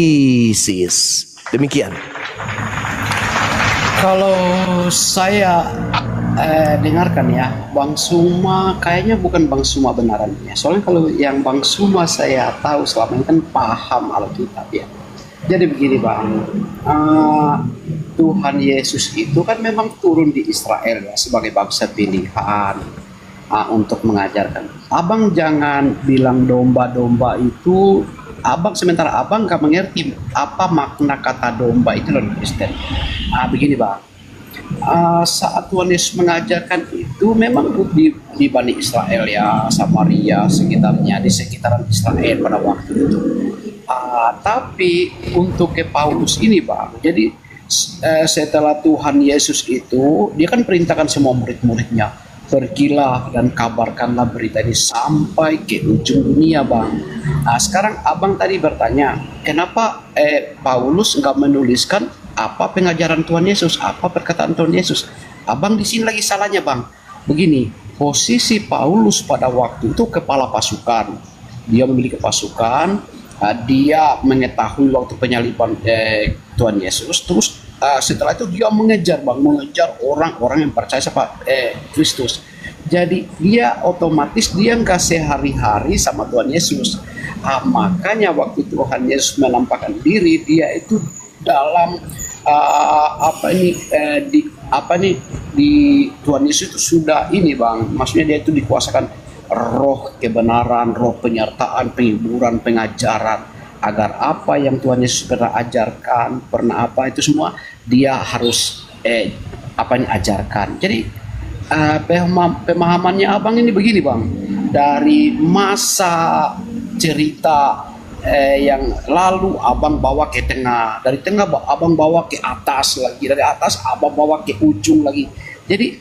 Demikian. Kalau saya dengarkan ya, Bang Suma kayaknya bukan Bang Suma benaran ya. Soalnya kalau yang Bang Suma saya tahu selama ini kan paham Alkitab ya. Jadi begini Bang, Tuhan Yesus itu kan memang turun di Israel ya sebagai bangsa pilihan untuk mengajarkan. Abang jangan bilang domba-domba itu. Abang sementara abang gak mengerti apa makna kata domba itu dalam Kristen. Begini Bang, saat Tuhan Yesus mengajarkan itu memang di Bani Israel ya, Samaria sekitarnya, di sekitaran Israel pada waktu itu. Tapi untuk ke Paulus ini Bang, jadi setelah Tuhan Yesus itu, dia kan perintahkan semua murid-muridnya, pergilah dan kabarkanlah berita ini sampai ke ujung dunia Bang. Sekarang abang tadi bertanya, kenapa Paulus nggak menuliskan apa pengajaran Tuhan Yesus, apa perkataan Tuhan Yesus? Abang di sini lagi salahnya Bang. Begini, posisi Paulus pada waktu itu kepala pasukan, dia memiliki pasukan, dia mengetahui waktu penyaliban Tuhan Yesus, terus setelah itu dia mengejar orang-orang yang percaya sama Kristus. Jadi dia otomatis dia nggak sehari-hari sama Tuhan Yesus. Makanya waktu Tuhan Yesus menampakkan diri, dia itu dalam di Tuhan Yesus itu sudah ini Bang, maksudnya dia itu dikuasakan roh kebenaran, roh penyertaan, penghiburan, pengajaran, agar apa yang Tuhan Yesus pernah ajarkan, pernah apa itu semua dia harus ajarkan. Jadi pemahamannya abang ini begini bang, dari masa cerita yang lalu abang bawa ke tengah, dari tengah abang bawa ke atas lagi, dari atas abang bawa ke ujung lagi. Jadi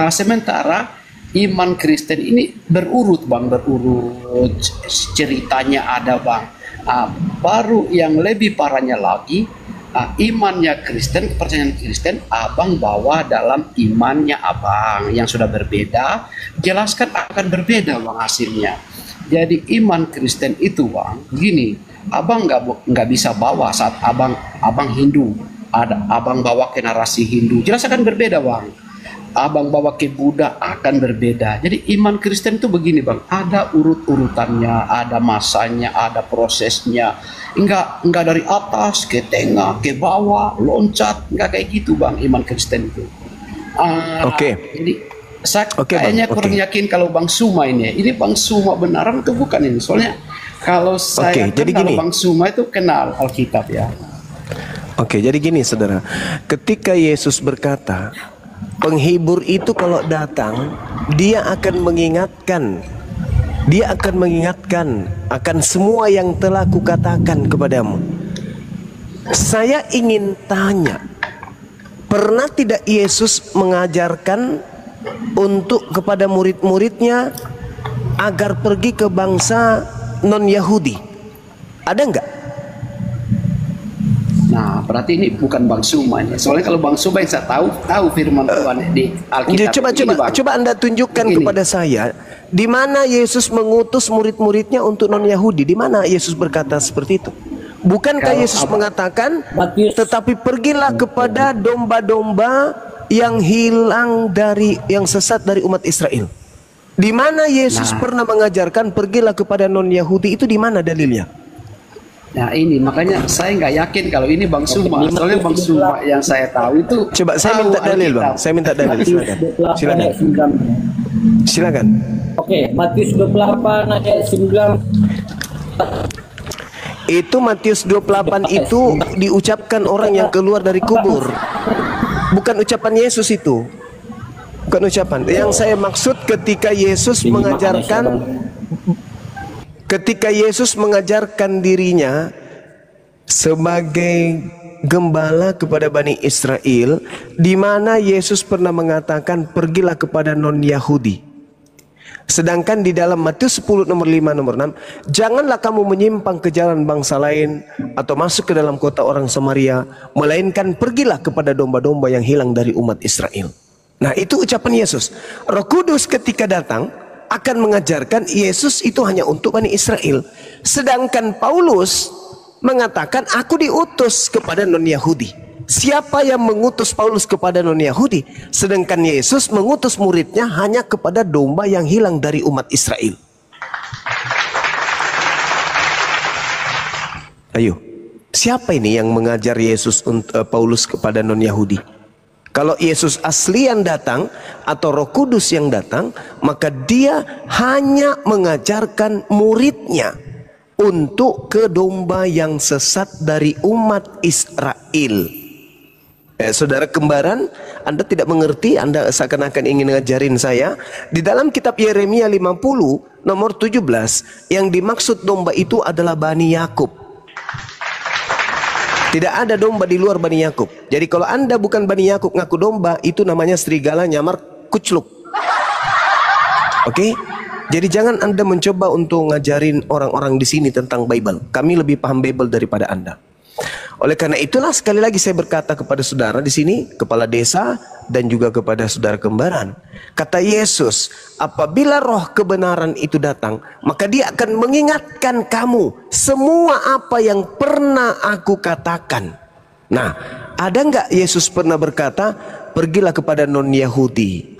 sementara iman Kristen ini berurut bang, berurut ceritanya ada bang. Baru yang lebih parahnya lagi, imannya Kristen, kepercayaan Kristen abang bawa dalam imannya abang yang sudah berbeda, jelaskan akan berbeda bang hasilnya. Jadi iman Kristen itu bang, begini, abang nggak bisa bawa saat abang Hindu, abang bawa ke narasi Hindu, jelas akan berbeda bang. Abang bawa ke Buddha akan berbeda. Jadi iman Kristen itu begini bang, ada urut-urutannya, ada masanya, ada prosesnya. Enggak dari atas ke tengah ke bawah loncat, enggak kayak gitu bang iman Kristen itu. Jadi saya kayaknya kurang yakin kalau Bang Suma ini Bang Suma benaran atau bukan ini. Soalnya kalau saya kenal Bang Suma itu kenal Alkitab ya. Jadi gini saudara, ketika Yesus berkata penghibur itu kalau datang, dia akan mengingatkan akan semua yang telah kukatakan kepadamu. Saya ingin tanya, pernah tidak Yesus mengajarkan untuk kepada murid-muridnya agar pergi ke bangsa non-Yahudi? Ada enggak? Nah, berarti ini bukan Bang Suma ini. Soalnya kalau Bang Suma yang saya tahu firman Tuhan di Alkitab. Coba Anda tunjukkan kepada saya di mana Yesus mengutus murid-muridnya untuk non-Yahudi. Di mana Yesus berkata seperti itu? Bukankah Yesus mengatakan, tetapi pergilah kepada domba-domba yang hilang yang sesat dari umat Israel. Di mana Yesus pernah mengajarkan pergilah kepada non-Yahudi, itu di mana dalilnya? Nah ini makanya saya nggak yakin kalau ini Bang Suma. Soalnya Bang Suma yang saya tahu itu. Coba saya minta dalil bang. Saya minta dalil. Silakan. Oke, Matius 28 ayat 9. Itu Matius 28 itu diucapkan orang yang keluar dari kubur. Bukan ucapan Yesus itu. Bukan ucapan. Yang saya maksud ketika Yesus mengajarkan dirinya sebagai gembala kepada Bani Israel, di mana Yesus pernah mengatakan pergilah kepada non-Yahudi. Sedangkan di dalam Matius 10 nomor 5 nomor 6, janganlah kamu menyimpang ke jalan bangsa lain atau masuk ke dalam kota orang Samaria, melainkan pergilah kepada domba-domba yang hilang dari umat Israel. Nah itu ucapan Yesus. Roh Kudus ketika datang akan mengajarkan Yesus itu hanya untuk Bani Israel. Sedangkan Paulus mengatakan aku diutus kepada non-Yahudi. Siapa yang mengutus Paulus kepada non-Yahudi? Sedangkan Yesus mengutus muridnya hanya kepada domba yang hilang dari umat Israel. Ayo, siapa ini yang mengajar Yesus Paulus kepada non-Yahudi? Kalau Yesus asli yang datang atau Roh Kudus yang datang, maka dia hanya mengajarkan muridnya untuk ke domba yang sesat dari umat Israel. Saudara kembaran, Anda tidak mengerti, Anda seakan-akan ingin ngajarin saya. Di dalam kitab Yeremia 50 nomor 17, yang dimaksud domba itu adalah Bani Yakub. Tidak ada domba di luar Bani Yakub. Jadi kalau Anda bukan Bani Yakub ngaku domba, itu namanya serigala nyamar kucluk. Oke? Jadi jangan Anda mencoba untuk ngajarin orang-orang di sini tentang Bible. Kami lebih paham Bible daripada Anda. Oleh karena itulah sekali lagi saya berkata kepada saudara di sini, kepala desa dan juga kepada saudara kembaran. Kata Yesus, apabila roh kebenaran itu datang, maka dia akan mengingatkan kamu semua apa yang pernah aku katakan. Nah, ada nggak Yesus pernah berkata, pergilah kepada non-Yahudi?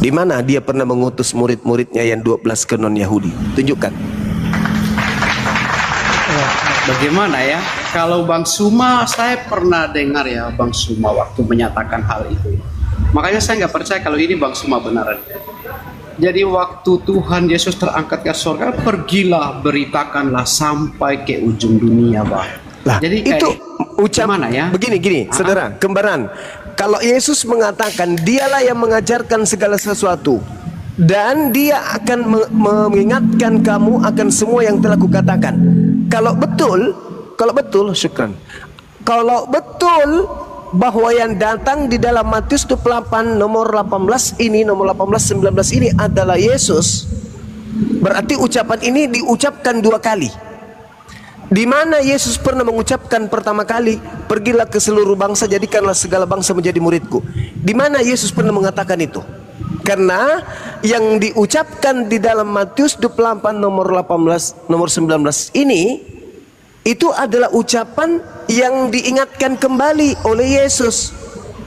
Di mana dia pernah mengutus murid-muridnya yang 12 ke non-Yahudi? Tunjukkan. Bagaimana ya? Kalau Bang Suma, saya pernah dengar ya Bang Suma waktu menyatakan hal itu. Makanya saya nggak percaya kalau ini bang semua benaran. Jadi waktu Tuhan Yesus terangkat ke surga, pergilah beritakanlah sampai ke ujung dunia bang. Lah, jadi itu gimana ya? Begini, saudara, kembaran. Kalau Yesus mengatakan dialah yang mengajarkan segala sesuatu dan dia akan mengingatkan kamu akan semua yang telah kukatakan. Kalau betul, syukran. Kalau betul bahwa yang datang di dalam Matius 28 nomor 18 ini, nomor 18 19 ini adalah Yesus, berarti ucapan ini diucapkan 2 kali. Di mana Yesus pernah mengucapkan pertama kali, pergilah ke seluruh bangsa, jadikanlah segala bangsa menjadi muridku. Di mana Yesus pernah mengatakan itu? Karena yang diucapkan di dalam Matius 28 nomor 18 nomor 19 ini itu adalah ucapan yang diingatkan kembali oleh Yesus,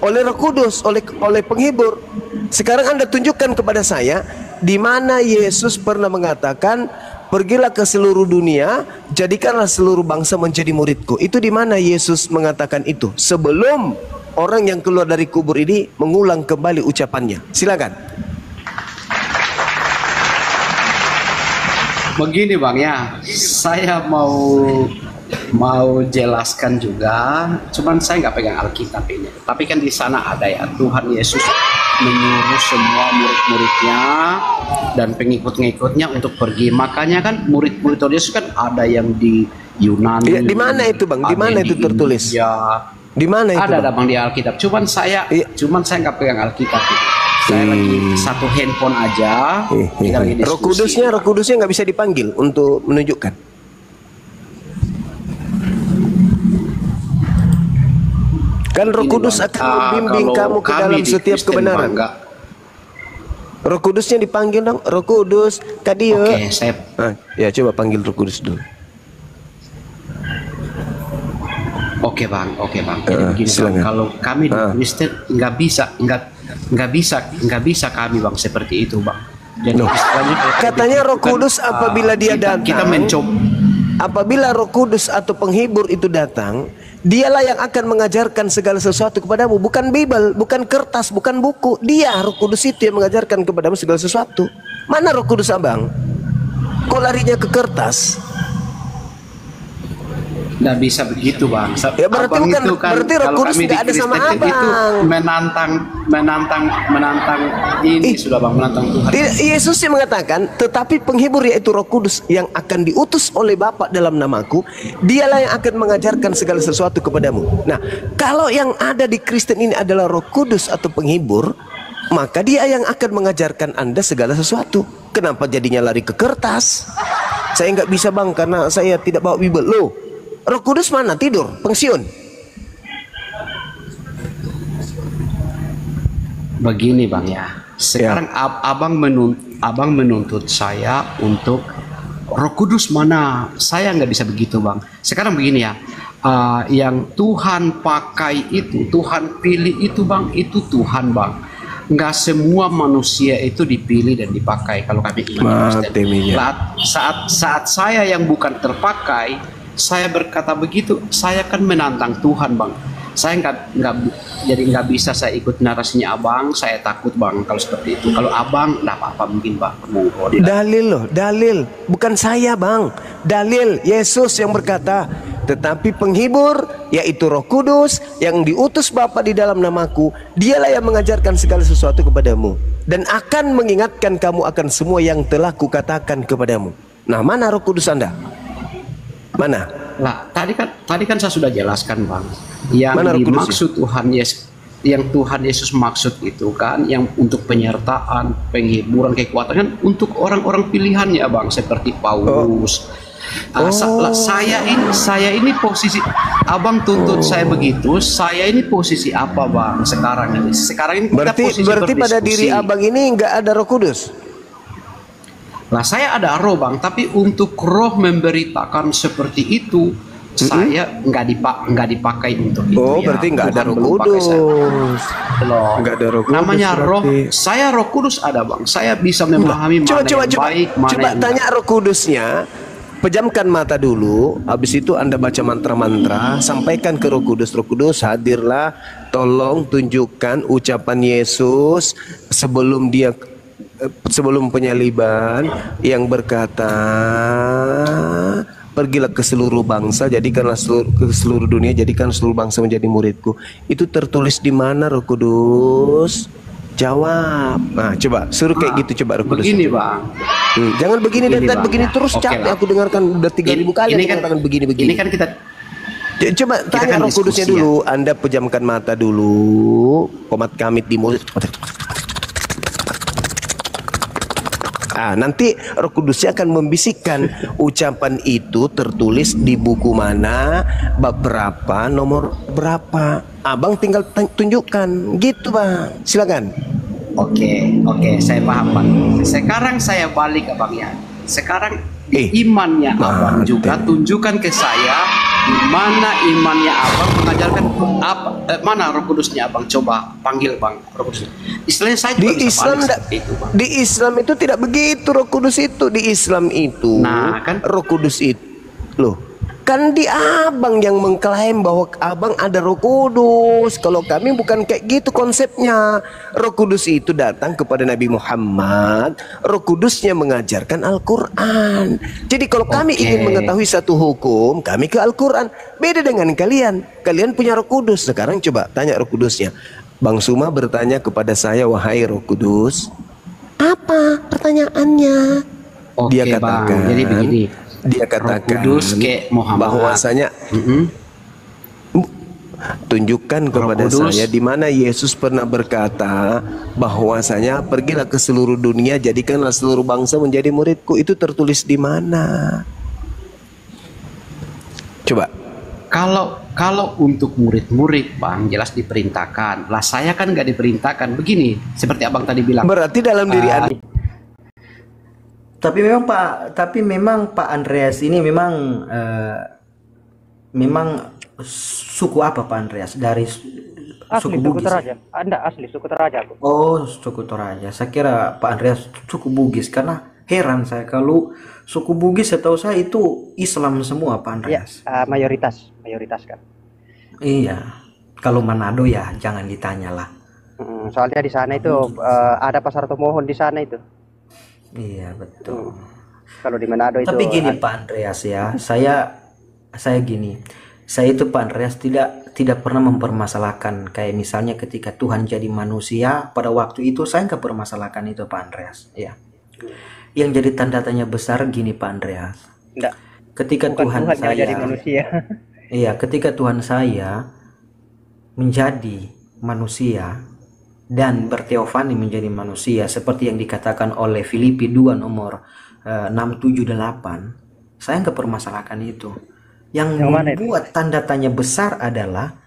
oleh Roh Kudus, oleh penghibur. Sekarang Anda tunjukkan kepada saya di mana Yesus pernah mengatakan pergilah ke seluruh dunia, jadikanlah seluruh bangsa menjadi muridku. Itu di mana Yesus mengatakan itu? Sebelum orang yang keluar dari kubur ini mengulang kembali ucapannya. Silakan. Begini bang ya, saya mau jelaskan juga, cuman saya nggak pegang Alkitab ini. Tapi kan di sana ada ya, Tuhan Yesus menyuruh semua murid-muridnya dan pengikut-pengikutnya untuk pergi. Makanya kan murid-murid Yesus kan ada yang di Yunani. Ya, di mana itu bang? Di mana itu tertulis? Ya. Di mana itu? Ada bang di Alkitab. Cuman saya nggak pegang Alkitab. Saya lagi satu handphone aja. Roh Kudusnya nggak bisa dipanggil untuk menunjukkan. Kan Roh Kudus akan membimbing kamu ke dalam setiap kebenaran. Roh Kudusnya dipanggil dong. Roh Kudus, Kadio. Oke, saya. Ya coba panggil Roh Kudus dulu. Oke bang. Jadi begini bang, kalau kami di Kristen nggak bisa kami bang seperti itu bang. Jadi katanya Roh Kudus apabila dia datang, kita mencoba. Apabila Roh Kudus atau penghibur itu datang, dialah yang akan mengajarkan segala sesuatu kepadamu, bukan Bible, bukan kertas, bukan buku. Dia Roh Kudus itu yang mengajarkan kepadamu segala sesuatu. Mana Roh Kudus abang? Kok larinya ke kertas? Nggak bisa begitu bang. Ya berarti abang bukan, itu kan, berarti Roh Kudus nggak ada sama abang. Itu menantang ini sudah bang, menantang Tuhan. Yesus yang mengatakan, tetapi penghibur yaitu Roh Kudus yang akan diutus oleh Bapa dalam namaku, dialah yang akan mengajarkan segala sesuatu kepadamu. Nah, kalau yang ada di Kristen ini adalah Roh Kudus atau penghibur, maka dia yang akan mengajarkan Anda segala sesuatu. Kenapa jadinya lari ke kertas? Saya nggak bisa bang, karena saya tidak bawa Bible. Loh, Roh Kudus mana? Tidur, pensiun. Begini bang ya, sekarang abang menuntut saya untuk Roh Kudus mana? Saya nggak bisa begitu bang. Sekarang begini ya, yang Tuhan pakai itu, Tuhan pilih itu bang, itu Tuhan bang. Nggak semua manusia itu dipilih dan dipakai kalau kami iman Kristen. Saat saya yang bukan terpakai, saya berkata begitu, saya kan menantang Tuhan bang. Saya nggak bisa saya ikut narasinya abang. Saya takut bang kalau seperti itu. Kalau abang, nggak apa-apa mungkin bang. Dalil loh, dalil. Bukan saya bang. Dalil Yesus yang berkata, tetapi penghibur yaitu Roh Kudus yang diutus Bapa di dalam namaku, dialah yang mengajarkan segala sesuatu kepadamu dan akan mengingatkan kamu akan semua yang telah kukatakan kepadamu. Nah, mana Roh Kudus Anda? Mana? Lah, tadi kan saya sudah jelaskan bang. Yang dimaksud Tuhan Yesus, yang Tuhan Yesus maksud itu kan, yang untuk penyertaan, penghiburan, kekuatan kan untuk orang-orang pilihannya bang, seperti Paulus. Saya ini posisi abang tuntut saya begitu. Saya ini posisi apa bang sekarang ini? Sekarang ini kita berarti pada diri abang ini nggak ada Roh Kudus. Lah saya ada roh bang, tapi untuk roh memberitakan seperti itu, saya nggak dipakai untuk itu. Oh, ya. Berarti nggak ada Roh Kudus. Nggak ada Roh Kudus. Namanya roh. Saya Roh Kudus ada bang. Saya bisa memahami mana yang baik, mana coba yang tanya Roh Kudusnya. Pejamkan mata dulu, habis itu Anda baca mantra-mantra, sampaikan ke Roh Kudus. Roh Kudus, hadirlah, tolong tunjukkan ucapan Yesus sebelum penyaliban yang berkata, pergilah ke seluruh bangsa, jadikanlah ke seluruh dunia, jadikan seluruh bangsa menjadi muridku. Itu tertulis di mana, Roh Kudus? Jawab. Nah, coba suruh kayak gitu, coba Roh Kudus. Begini, Bang. Jangan begini dan Bang, begini ya. terus. Oke Capek lah. aku dengarkan udah 3.000 kali ini aku mengatakan begini-begini. Ini kan kita Coba kita tanya kan Roh Kudusnya diskusi, dulu. Anda pejamkan mata dulu. Komat kamit di mulut. Nanti Roh Kudusnya akan membisikkan ucapan itu tertulis di buku mana, bab berapa, nomor berapa. Abang tinggal tunjukkan, gitu Bang. Silakan. Oke, saya paham Bang. Sekarang saya balik Abang ya. Sekarang imannya Abang juga tunjukkan ke saya di mana imannya Abang mengajarkan apa, mana Roh Kudusnya Abang, coba panggil Bang Roh Kudus. Istilahnya saya juga Di bisa Islam balik seperti itu, Bang. di Islam itu tidak begitu Roh Kudus itu. Di Islam itu Roh Kudus itu loh. Kan di Abang yang mengklaim bahwa Abang ada Roh Kudus. Kalau kami bukan kayak gitu konsepnya. Roh Kudus itu datang kepada Nabi Muhammad. Roh Kudusnya mengajarkan Al-Quran. Jadi kalau kami ingin mengetahui satu hukum, kami ke Al-Quran. Beda dengan kalian. Kalian punya Roh Kudus. Sekarang coba tanya Roh Kudusnya. Bang Suma bertanya kepada saya, wahai Roh Kudus, apa pertanyaannya? Dia katakan, Bang, jadi begini. Dia katakan Roh Kudus ke Muhammad. bahwasanya tunjukkan kepada Kudus. saya di mana Yesus pernah berkata bahwasanya pergilah ke seluruh dunia, jadikanlah seluruh bangsa menjadi muridku. Itu tertulis di mana? Coba. Kalau untuk murid-murid Bang jelas diperintahkan. Lah saya kan nggak diperintahkan. Begini, seperti Abang tadi bilang. Berarti dalam diri Anda. Tapi memang Pak Andreas ini memang suku apa Pak Andreas? Dari suku Bugis. Toraja. Anda asli suku Toraja. Oh, suku Toraja. Saya kira Pak Andreas suku Bugis, karena heran saya kalau suku Bugis setahu saya itu Islam semua Pak Andreas. Ya, mayoritas kan. Iya. Kalau Manado ya jangan ditanya lah. Soalnya di sana itu ada pasar Tomohon di sana itu. Iya betul. Kalau di Manado itu. Tapi gini Pak Andreas ya, saya gini, saya itu Pak Andreas tidak pernah mempermasalahkan kayak misalnya ketika Tuhan jadi manusia pada waktu itu saya nggak permasalahkan itu Pak Andreas. Ya. Yang jadi tanda tanya besar gini Pak Andreas. Enggak. Ketika Tuhan saya jadi manusia. Iya, ketika Tuhan saya menjadi manusia dan berteofani menjadi manusia seperti yang dikatakan oleh Filipi 2 nomor 6, 7, 8, saya nggak permasalahkan itu. Yang membuat tanda tanya besar adalah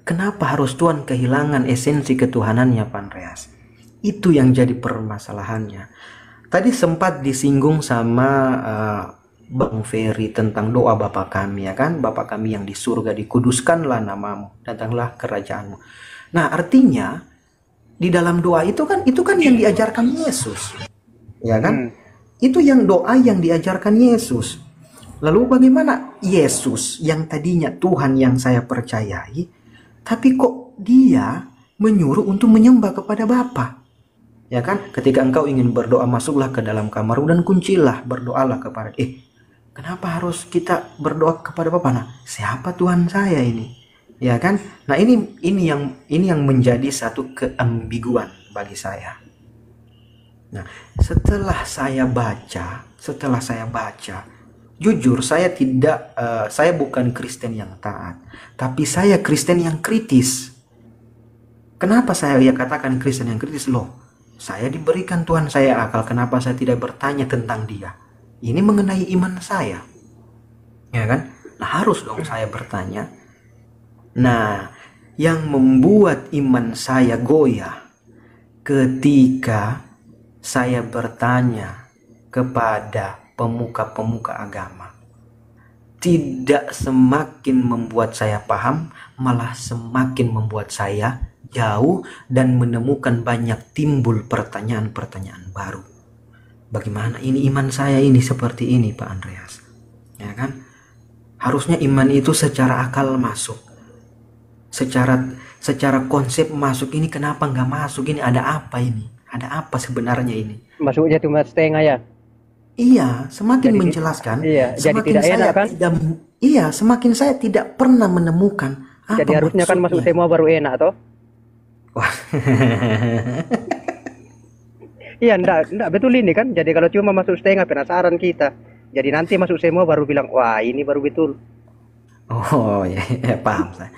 kenapa harus Tuhan kehilangan esensi ketuhanannya Pak Andreas. Itu yang jadi permasalahannya. Tadi sempat disinggung sama Bang Ferry tentang doa Bapa kami, ya kan? Bapa kami yang di surga, dikuduskanlah namamu, datanglah kerajaanmu. Nah artinya di dalam doa itu kan yang diajarkan Yesus, ya kan? Itu yang doa yang diajarkan Yesus. Lalu bagaimana Yesus yang tadinya Tuhan yang saya percayai, tapi kok dia menyuruh untuk menyembah kepada Bapa? Ya kan? Ketika engkau ingin berdoa, masuklah ke dalam kamarmu dan kuncilah, berdoalah kepada kenapa harus kita berdoa kepada Bapa? Nah, siapa Tuhan saya ini? Ya kan? Nah, ini yang menjadi satu keambiguan bagi saya. Nah, setelah saya baca, jujur saya saya bukan Kristen yang taat, tapi saya Kristen yang kritis. Kenapa saya katakan Kristen yang kritis? Loh, saya diberikan Tuhan saya akal, kenapa saya tidak bertanya tentang dia? Ini mengenai iman saya. Ya kan? Nah, harus dong saya bertanya. Nah, yang membuat iman saya goyah ketika saya bertanya kepada pemuka-pemuka agama. Tidak semakin membuat saya paham, malah semakin membuat saya jauh dan menemukan banyak timbul pertanyaan-pertanyaan baru. Bagaimana ini iman saya ini seperti ini Pak Andreas? ya kan? Harusnya iman itu secara akal masuk, secara konsep masuk. Ini kenapa nggak masuk? Ini ada apa ini? Ada apa sebenarnya ini? Masuknya cuma setengah ya. Iya, semakin Jadi- menjelaskan, iya, jadi semakin tidak saya enak, kan? iya, semakin saya tidak pernah menemukan apa Jadi harusnya kan masuk maksudnya. semua baru enak toh. Iya, enggak betul ini kan. Jadi kalau cuma masuk setengah penasaran kita. Jadi nanti masuk semua baru bilang, wah ini baru betul. Oh ya, paham saya.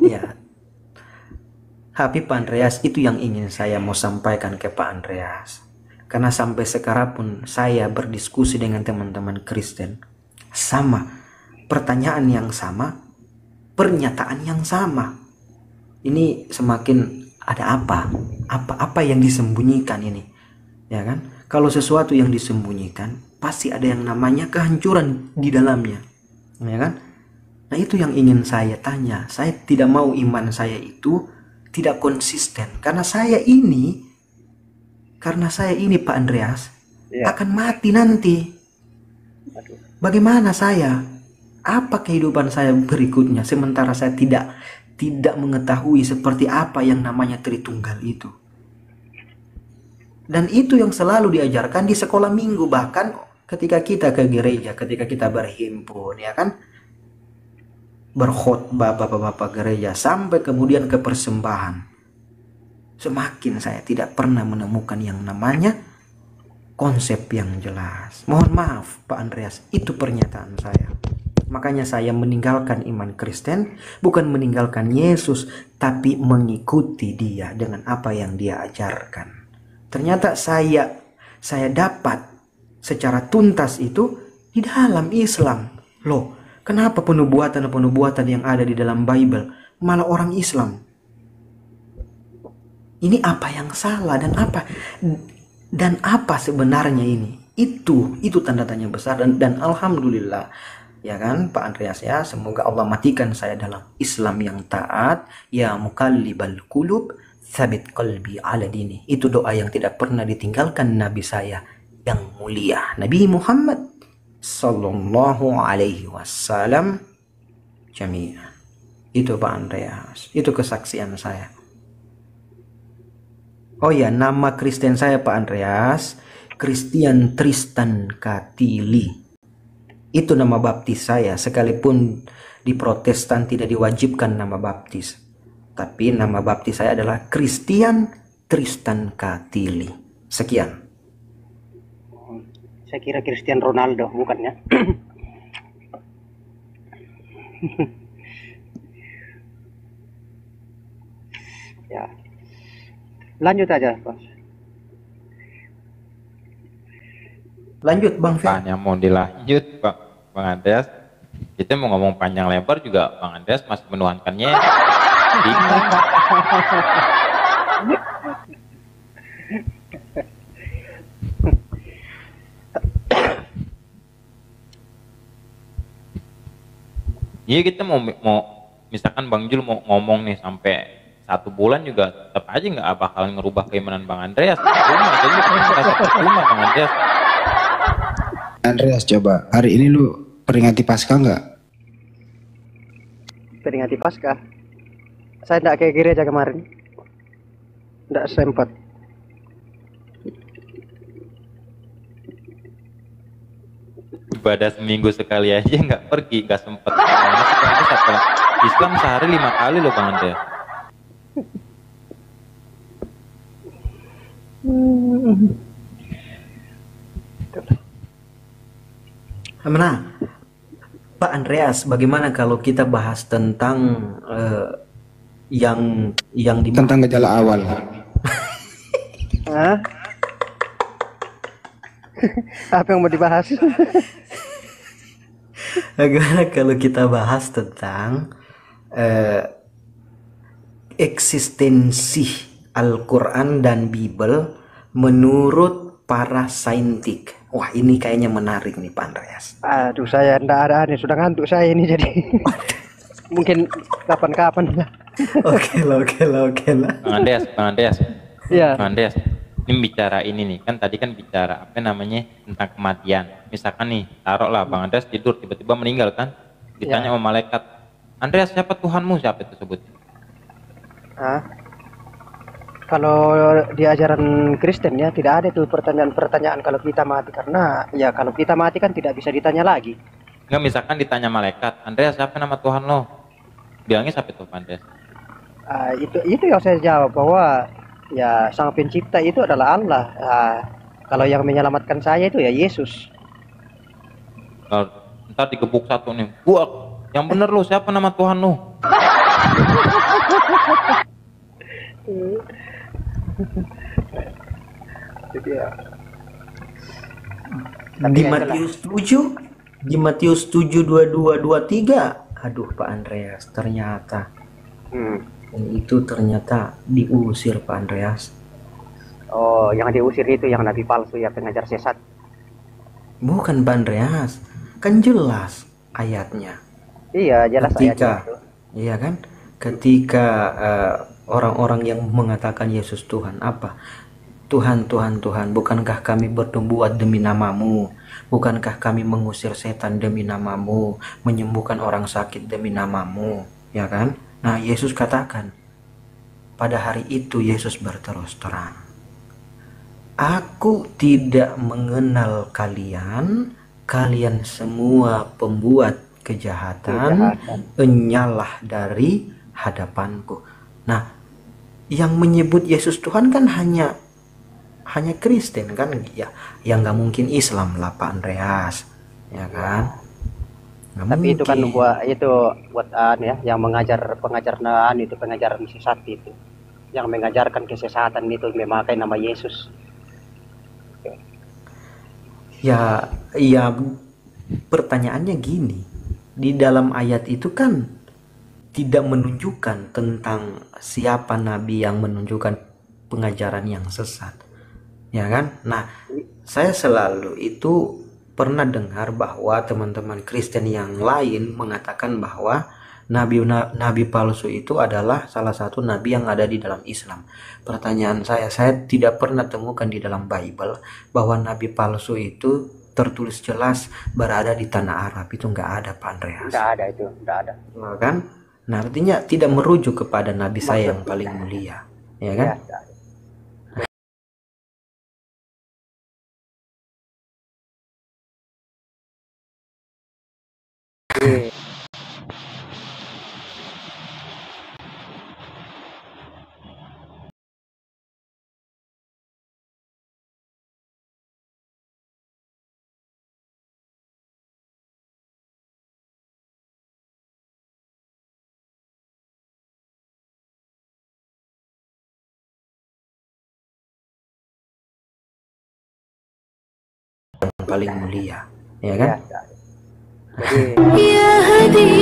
Ya. Tapi Pak Andreas, itu yang ingin saya mau sampaikan ke Pak Andreas. Karena sampai sekarang pun saya berdiskusi dengan teman-teman Kristen, sama pertanyaan yang sama, pernyataan yang sama. Ini semakin ada apa yang disembunyikan ini, ya kan? Kalau sesuatu yang disembunyikan, pasti ada yang namanya kehancuran di dalamnya, ya kan? Nah, itu yang ingin saya tanya. Saya tidak mau iman saya itu tidak konsisten, karena saya ini Pak Andreas akan mati nanti. Bagaimana saya? Apa kehidupan saya berikutnya sementara saya tidak mengetahui seperti apa yang namanya Tritunggal itu. Dan itu yang selalu diajarkan di sekolah minggu, bahkan ketika kita ke gereja, ketika kita berhimpun, ya kan? Berkhotbah bapak-bapak gereja sampai kemudian ke persembahan. Semakin saya tidak pernah menemukan yang namanya konsep yang jelas. Mohon maaf Pak Andreas, itu pernyataan saya. Makanya saya meninggalkan iman Kristen, bukan meninggalkan Yesus, tapi mengikuti dia dengan apa yang dia ajarkan. Ternyata saya dapat secara tuntas itu di dalam Islam. Loh, kenapa penubuatan yang ada di dalam Bible malah orang Islam? Ini apa yang salah dan apa sebenarnya ini? Itu tanda tanya besar dan alhamdulillah, ya kan Pak Andreas ya, semoga Allah matikan saya dalam Islam yang taat. Ya muqallibal qulub tsabit qalbi ala dini. Itu doa yang tidak pernah ditinggalkan Nabi saya yang mulia, Nabi Muhammad sallallahu alaihi wasallam jami'an. Itu Pak Andreas, itu kesaksian saya. Oh ya, nama Kristen saya Pak Andreas, Christian Tristan Katili. Itu nama baptis saya, sekalipun di Protestan tidak diwajibkan nama baptis. Tapi nama baptis saya adalah Christian Tristan Katili. Sekian. Saya kira Cristiano Ronaldo, bukannya? Ya. Lanjut aja, Bos. Lanjut Bang Fer. Yang mau dilanjut Bang Andreas, kita mau ngomong panjang lebar juga Bang Andreas masih menuhankannya. Iya, kita mau misalkan Bang Jul mau ngomong nih sampai 1 bulan juga tetap aja nggak bakal ngerubah keimanan Bang Andreas. Cuma Bang Andreas. Andreas, coba hari ini lu peringati Paskah nggak? Peringati Paskah. Saya tidak ke gereja kemarin. Tidak sempat. Ibadah seminggu sekali aja nggak pergi, nggak sempet. Islam sehari 5 kali loh Bang Andreas. Nah, Pak Andreas, bagaimana kalau kita bahas tentang yang tentang gejala awal? Hah? Apa yang mau dibahas? Bagaimana kalau kita bahas tentang eksistensi Al-Quran dan Bible menurut para saintik? Wah, ini kayaknya menarik nih Pak Andreas. Aduh, saya ndak ada nih, sudah ngantuk saya ini jadi. Mungkin kapan-kapan lah. Oke lah. Bang Andreas. Iya. Bang Andreas. Ini bicara ini nih, kan tadi kan bicara apa namanya tentang kematian. Misalkan nih, taruhlah Bang Andreas tidur tiba-tiba meninggal kan, ditanya sama malaikat, Andreas siapa Tuhanmu, siapa itu sebut? Kalau di ajaran Kristen ya tidak ada tuh pertanyaan-pertanyaan kalau kita mati, karena ya kalau kita mati kan tidak bisa ditanya lagi. Enggak, misalkan ditanya malaikat, Andreas siapa nama Tuhan lo? Bilangnya siapa itu Andreas? Itu yang saya jawab, bahwa ya sang pencipta itu adalah Allah. Kalau yang menyelamatkan saya itu ya Yesus. Kalau ntar digebuk satu nih, buak, yang bener lo siapa nama Tuhan lo? Di Matius 7 22 23. Aduh Pak Andreas, ternyata itu ternyata diusir Pak Andreas. Oh, yang diusir itu yang nabi palsu ya, pengajar sesat. Bukan Pak Andreas, kan jelas ayatnya. Iya, jelas ayatnya itu. Iya kan? Ketika orang-orang yang mengatakan Yesus Tuhan, apa? Tuhan, Tuhan, Tuhan, bukankah kami bernubuat demi namamu? Bukankah kami mengusir setan demi namamu? Menyembuhkan orang sakit demi namamu? Ya kan? Nah, Yesus katakan, pada hari itu Yesus berterus terang, Aku tidak mengenal kalian, kalian semua pembuat kejahatan, enyalah dari hadapanku. Nah, yang menyebut Yesus Tuhan kan hanya Kristen kan, ya, yang nggak mungkin Islam lah Pak Andreas, ya kan? Nggak Tapi mungkin. itu kan buat ya, yang pengajaran sesat itu, yang mengajarkan kesesatan itu memakai nama Yesus. Ya, pertanyaannya gini, di dalam ayat itu kan tidak menunjukkan tentang siapa nabi yang menunjukkan pengajaran yang sesat, ya kan? Nah, saya selalu itu pernah dengar bahwa teman-teman Kristen yang lain mengatakan bahwa nabi palsu itu adalah salah satu nabi yang ada di dalam Islam. Pertanyaan saya tidak pernah temukan di dalam Bible bahwa nabi palsu itu tertulis jelas berada di tanah Arab. Itu nggak ada Pak Andreas. Nggak ada itu, nggak ada. Nah, kan? Nah, artinya tidak merujuk kepada nabi saya yang paling mulia, ya kan? Ya. Yang paling mulia, ya kan? يا هدي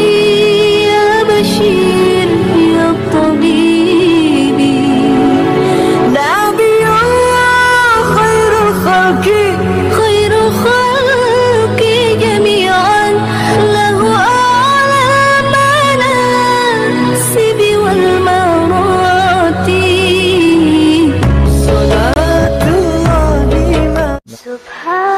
يا بشير يا طبيبي نبي الله خير الخلق جميعا له أعلى المناصب والمراتب صلاة الله سبحان